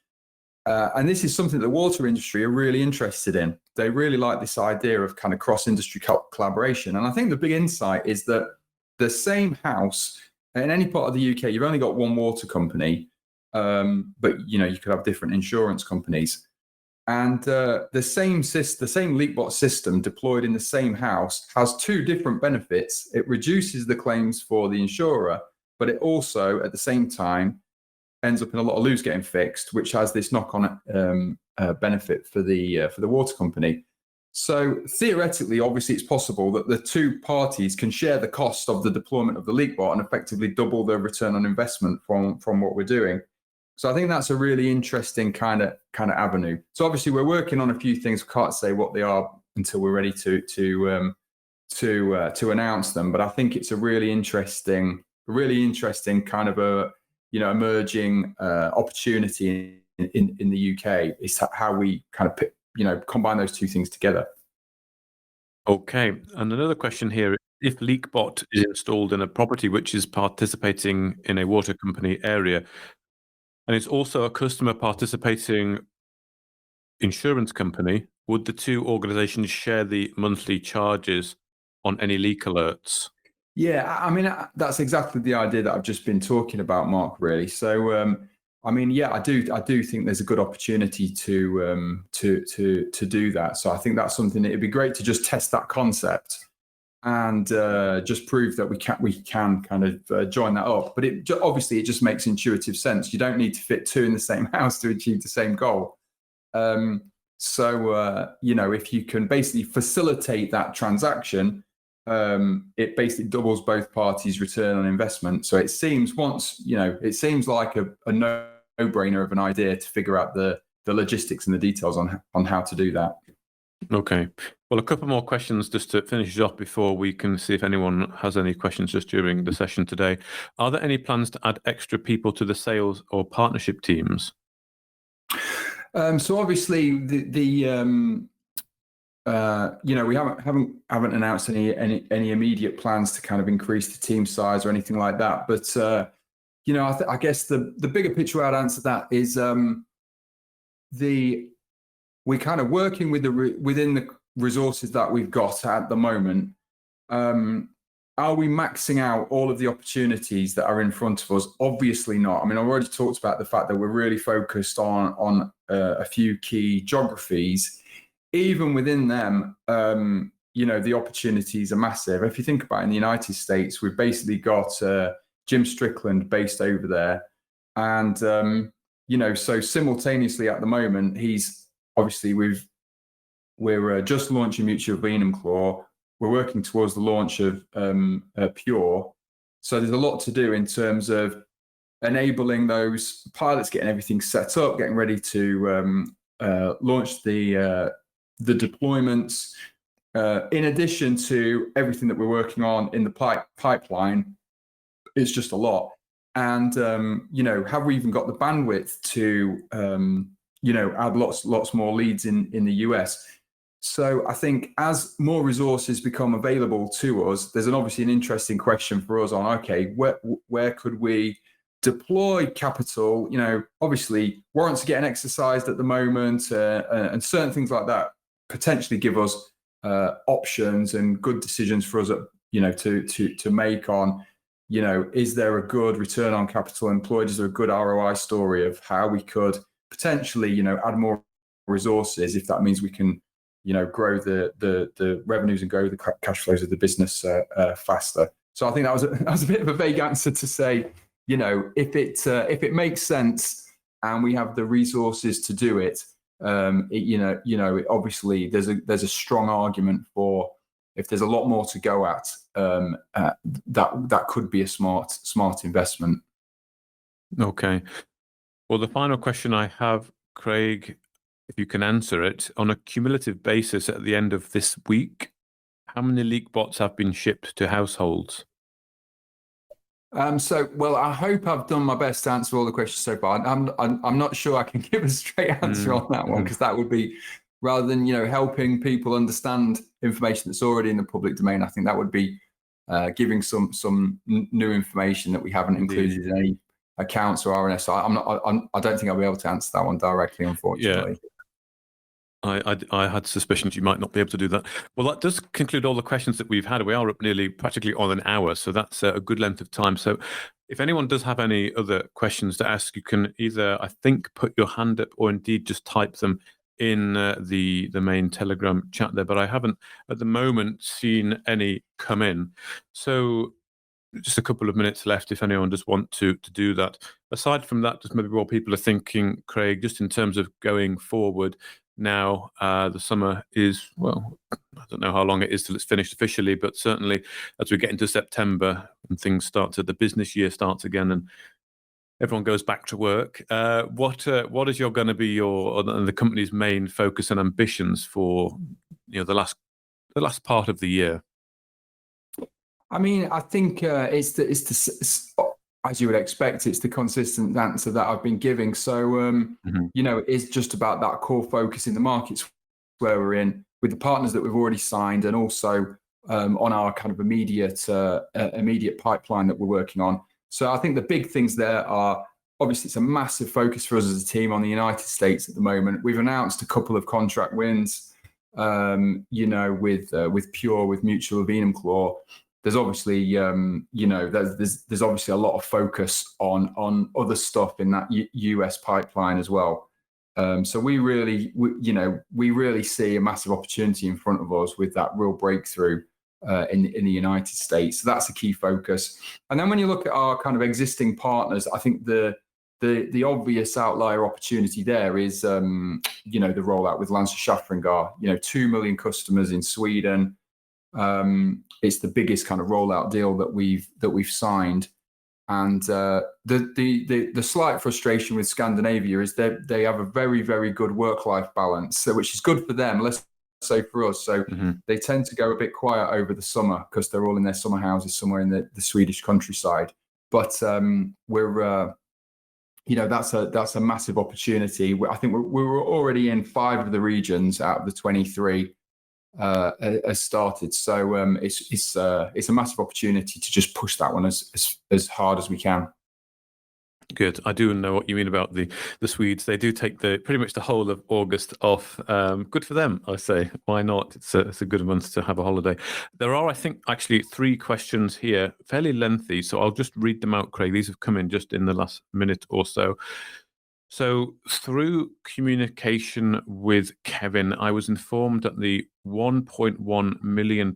And this is something that the water industry are really interested in. They really like this idea of kind of cross-industry collaboration. And I think the big insight is that the same house in any part of the UK, you've only got one water company, but you could have different insurance companies. And the same LeakBot system deployed in the same house has 2 different benefits. It reduces the claims for the insurer, but it also, at the same time, ends up in a lot of loose getting fixed, which has this knock-on benefit for the water company. So theoretically, obviously, it's possible that the 2 parties can share the cost of the deployment of the LeakBot and effectively double the return on investment from what we're doing. So I think that's a really interesting kind of avenue. So obviously, we're working on a few things. We can't say what they are until we're ready to announce them. But I think it's a really interesting kind of a emerging opportunity in the UK. Is how we kind of combine those 2 things together. Okay, and another question here: if LeakBot is installed in a property which is participating in a water company area, and it's also a customer participating insurance company, would the 2 organizations share the monthly charges on any leak alerts? Yeah, I mean, that's exactly the idea that I've just been talking about, Mark, really. So, I mean, yeah, I do think there's a good opportunity to do that. So I think that's something that it'd be great to just test that concept and just prove that we can kind of join that up. But obviously it just makes intuitive sense. You don't need to fit two in the same house to achieve the same goal. If you can basically facilitate that transaction, it basically doubles both parties' return on investment. So it seems like a no-brainer of an idea to figure out the logistics and the details on how to do that. Okay. Well, a couple more questions just to finish off before we can see if anyone has any questions just during the session today. Are there any plans to add extra people to the sales or partnership teams? So obviously we haven't announced any immediate plans to kind of increase the team size or anything like that. But I guess the bigger picture I'd answer that is we're kind of working within the resources that we've got at the moment. Are we maxing out all of the opportunities that are in front of us? Obviously not. I mean, I've already talked about the fact that we're really focused on a few key geographies. Even within them, the opportunities are massive. If you think about it, in the United States, we've basically got Jim Strickland based over there. And, so simultaneously at the moment, we're just launching Mutual Venum Claw. We're working towards the launch of Pure. So there's a lot to do in terms of enabling those pilots, getting everything set up, getting ready to launch the deployments. In addition to everything that we're working on in the pipeline, it's just a lot. And have we even got the bandwidth to add lots more leads in the US? So I think as more resources become available to us, there's obviously an interesting question for us on, okay, where could we deploy capital? Obviously warrants are getting exercised at the moment, and certain things like that potentially give us options and good decisions for us, to make on, is there a good return on capital employed? Is there a good ROI story of how we could potentially, add more resources if that means we can, grow the revenues and grow the cash flows of the business faster. So I think that was a bit of a vague answer to say, if it makes sense and we have the resources to do it, obviously there's a strong argument for, if there's a lot more to go at, that could be a smart investment. Okay. Well, the final question I have, Craig, if you can answer it, on a cumulative basis at the end of this week, how many leak bots have been shipped to households? I hope I've done my best to answer all the questions so far. I'm not sure I can give a straight answer on that one, because that would be, rather than helping people understand information that's already in the public domain, I think that would be giving some new information that we haven't included in any accounts or RNS. I don't think I'll be able to answer that one directly, unfortunately. Yeah. I had suspicions you might not be able to do that. Well, that does conclude all the questions that we've had. We are up nearly practically on an hour, so that's a good length of time. So if anyone does have any other questions to ask, you can either, I think, put your hand up or indeed just type them in the main Telegram chat there. But I haven't at the moment seen any come in. So just a couple of minutes left if anyone does want to do that. Aside from that, just maybe what people are thinking, Craig, just in terms of going forward now, the summer is, well, I don't know how long it is till it's finished officially, but certainly as we get into September and things the business year starts again and everyone goes back to work, what is going to be the company's main focus and ambitions for the last part of the year? I mean, I think it's as you would expect, it's the consistent answer that I've been giving. So, it's just about that core focus in the markets where we're in, with the partners that we've already signed, and also on our kind of immediate pipeline that we're working on. So I think the big things there are, obviously, it's a massive focus for us as a team on the United States at the moment. We've announced a couple of contract wins, with Pure, with Mutual Venum Claw. There's obviously, there's obviously a lot of focus on other stuff in that US pipeline as well. So we really see a massive opportunity in front of us with that real breakthrough in the United States. So that's a key focus. And then when you look at our kind of existing partners, I think the obvious outlier opportunity there is, the rollout with Lancer Schaffringar. 2 million customers in Sweden. It's the biggest kind of rollout deal that we've signed. And the slight frustration with Scandinavia is that they have a very, very good work-life balance, which is good for them, less so for us. So they tend to go a bit quiet over the summer because they're all in their summer houses somewhere in the Swedish countryside. But we're that's a massive opportunity. I think we were already in 5 of the regions out of the 23 has started. So it's a massive opportunity to just push that one as hard as we can. Good. I do know what you mean about the Swedes. They do take pretty much the whole of August off. Good for them, I say. Why not? It's a good month to have a holiday. There are, I think, actually 3 questions here, fairly lengthy. So I'll just read them out, Craig. These have come in just in the last minute or so. So through communication with Kevin, I was informed that the £1.1 million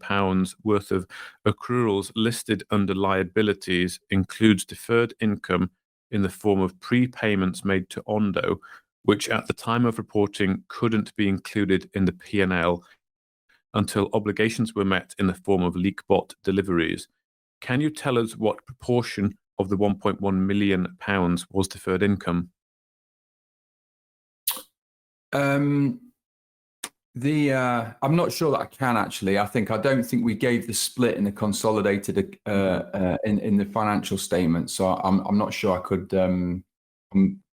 worth of accruals listed under liabilities includes deferred income in the form of prepayments made to ONDO, which at the time of reporting couldn't be included in the P&L until obligations were met in the form of LeakBot deliveries. Can you tell us what proportion of the £1.1 million was deferred income? I'm not sure that I can actually. I don't think we gave the split in the consolidated in the financial statement. So I'm not sure I could. I'm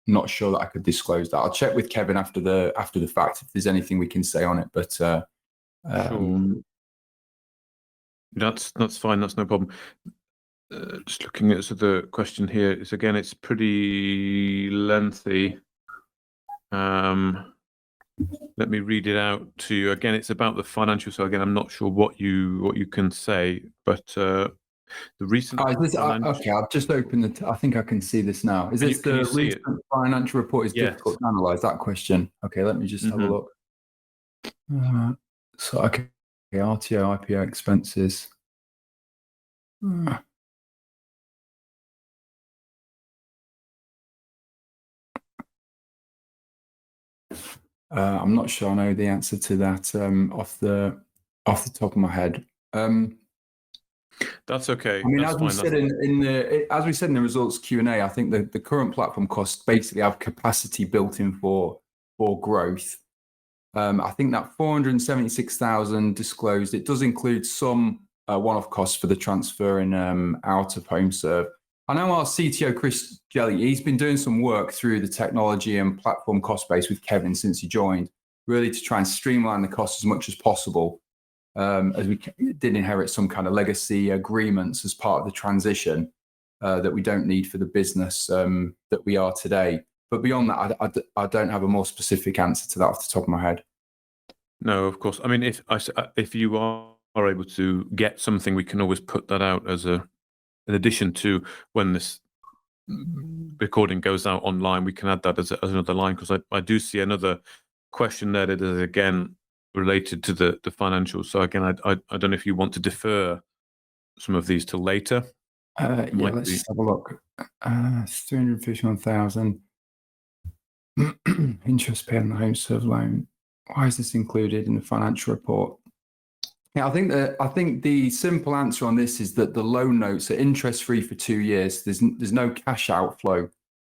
not sure that I could disclose that. I'll check with Kevin after the fact if there's anything we can say on it. But sure. That's fine. That's no problem. Just looking at the question here. It's pretty lengthy. Let me read it out to you. Again, it's about the financial. So again, I'm not sure what you can say, but the recent. Okay, I've just opened I think I can see this now. Is this the recent financial report? Is difficult to analyze that question? Okay, let me just have a look. RTO, IPO expenses. I'm not sure I know the answer to that off the top of my head. That's okay. I mean, as we said in the results Q&A, I think the current platform costs basically have capacity built in for growth. I think that 476,000 disclosed, it does include some one-off costs for the transfer in out of home serve. I know our CTO, Chris Jelly, he's been doing some work through the technology and platform cost base with Kevin since he joined, really to try and streamline the costs as much as possible, as we did inherit some kind of legacy agreements as part of the transition that we don't need for the business that we are today. But beyond that, I don't have a more specific answer to that off the top of my head. No, of course. I mean, if you are able to get something, we can always put that out as in addition to when this recording goes out online, we can add that as another line, because I do see another question there that is again related to the financials. So again, I don't know if you want to defer some of these till later. Let's just have a look. 351,000 interest paid on the home serve loan. Why is this included in the financial report? Yeah, I think the simple answer on this is that the loan notes are interest free for 2 years. There's no cash outflow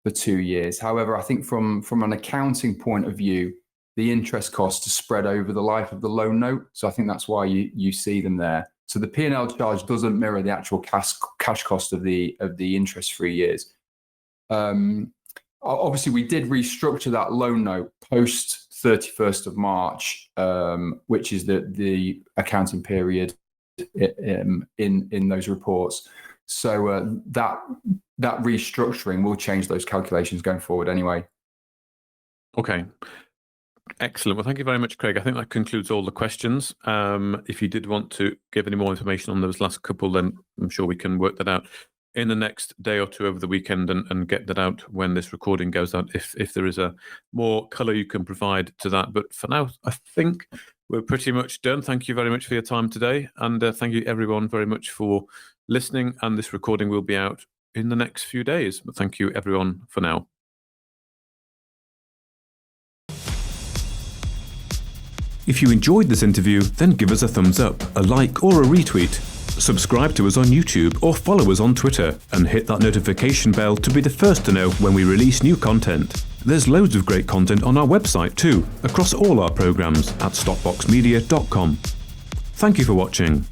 for 2 years. However, I think from an accounting point of view, the interest costs are spread over the life of the loan note. So I think that's why you see them there. So the P&L charge doesn't mirror the actual cash cost of the interest free years. Obviously, we did restructure that loan note post 31st of March, which is the accounting period in those reports. So that restructuring will change those calculations going forward anyway. Okay. Excellent. Well, thank you very much, Craig. I think that concludes all the questions. If you did want to give any more information on those last couple, then I'm sure we can work that out in the next day or two over the weekend and get that out when this recording goes out, if there is a more colour you can provide to that. But for now, I think we're pretty much done. Thank you very much for your time today. And thank you everyone very much for listening. And this recording will be out in the next few days. But thank you everyone for now. If you enjoyed this interview, then give us a thumbs up, a like or a retweet. Subscribe to us on YouTube or follow us on Twitter and hit that notification bell to be the first to know when we release new content. There's loads of great content on our website too, across all our programs at stopboxmedia.com. Thank you for watching.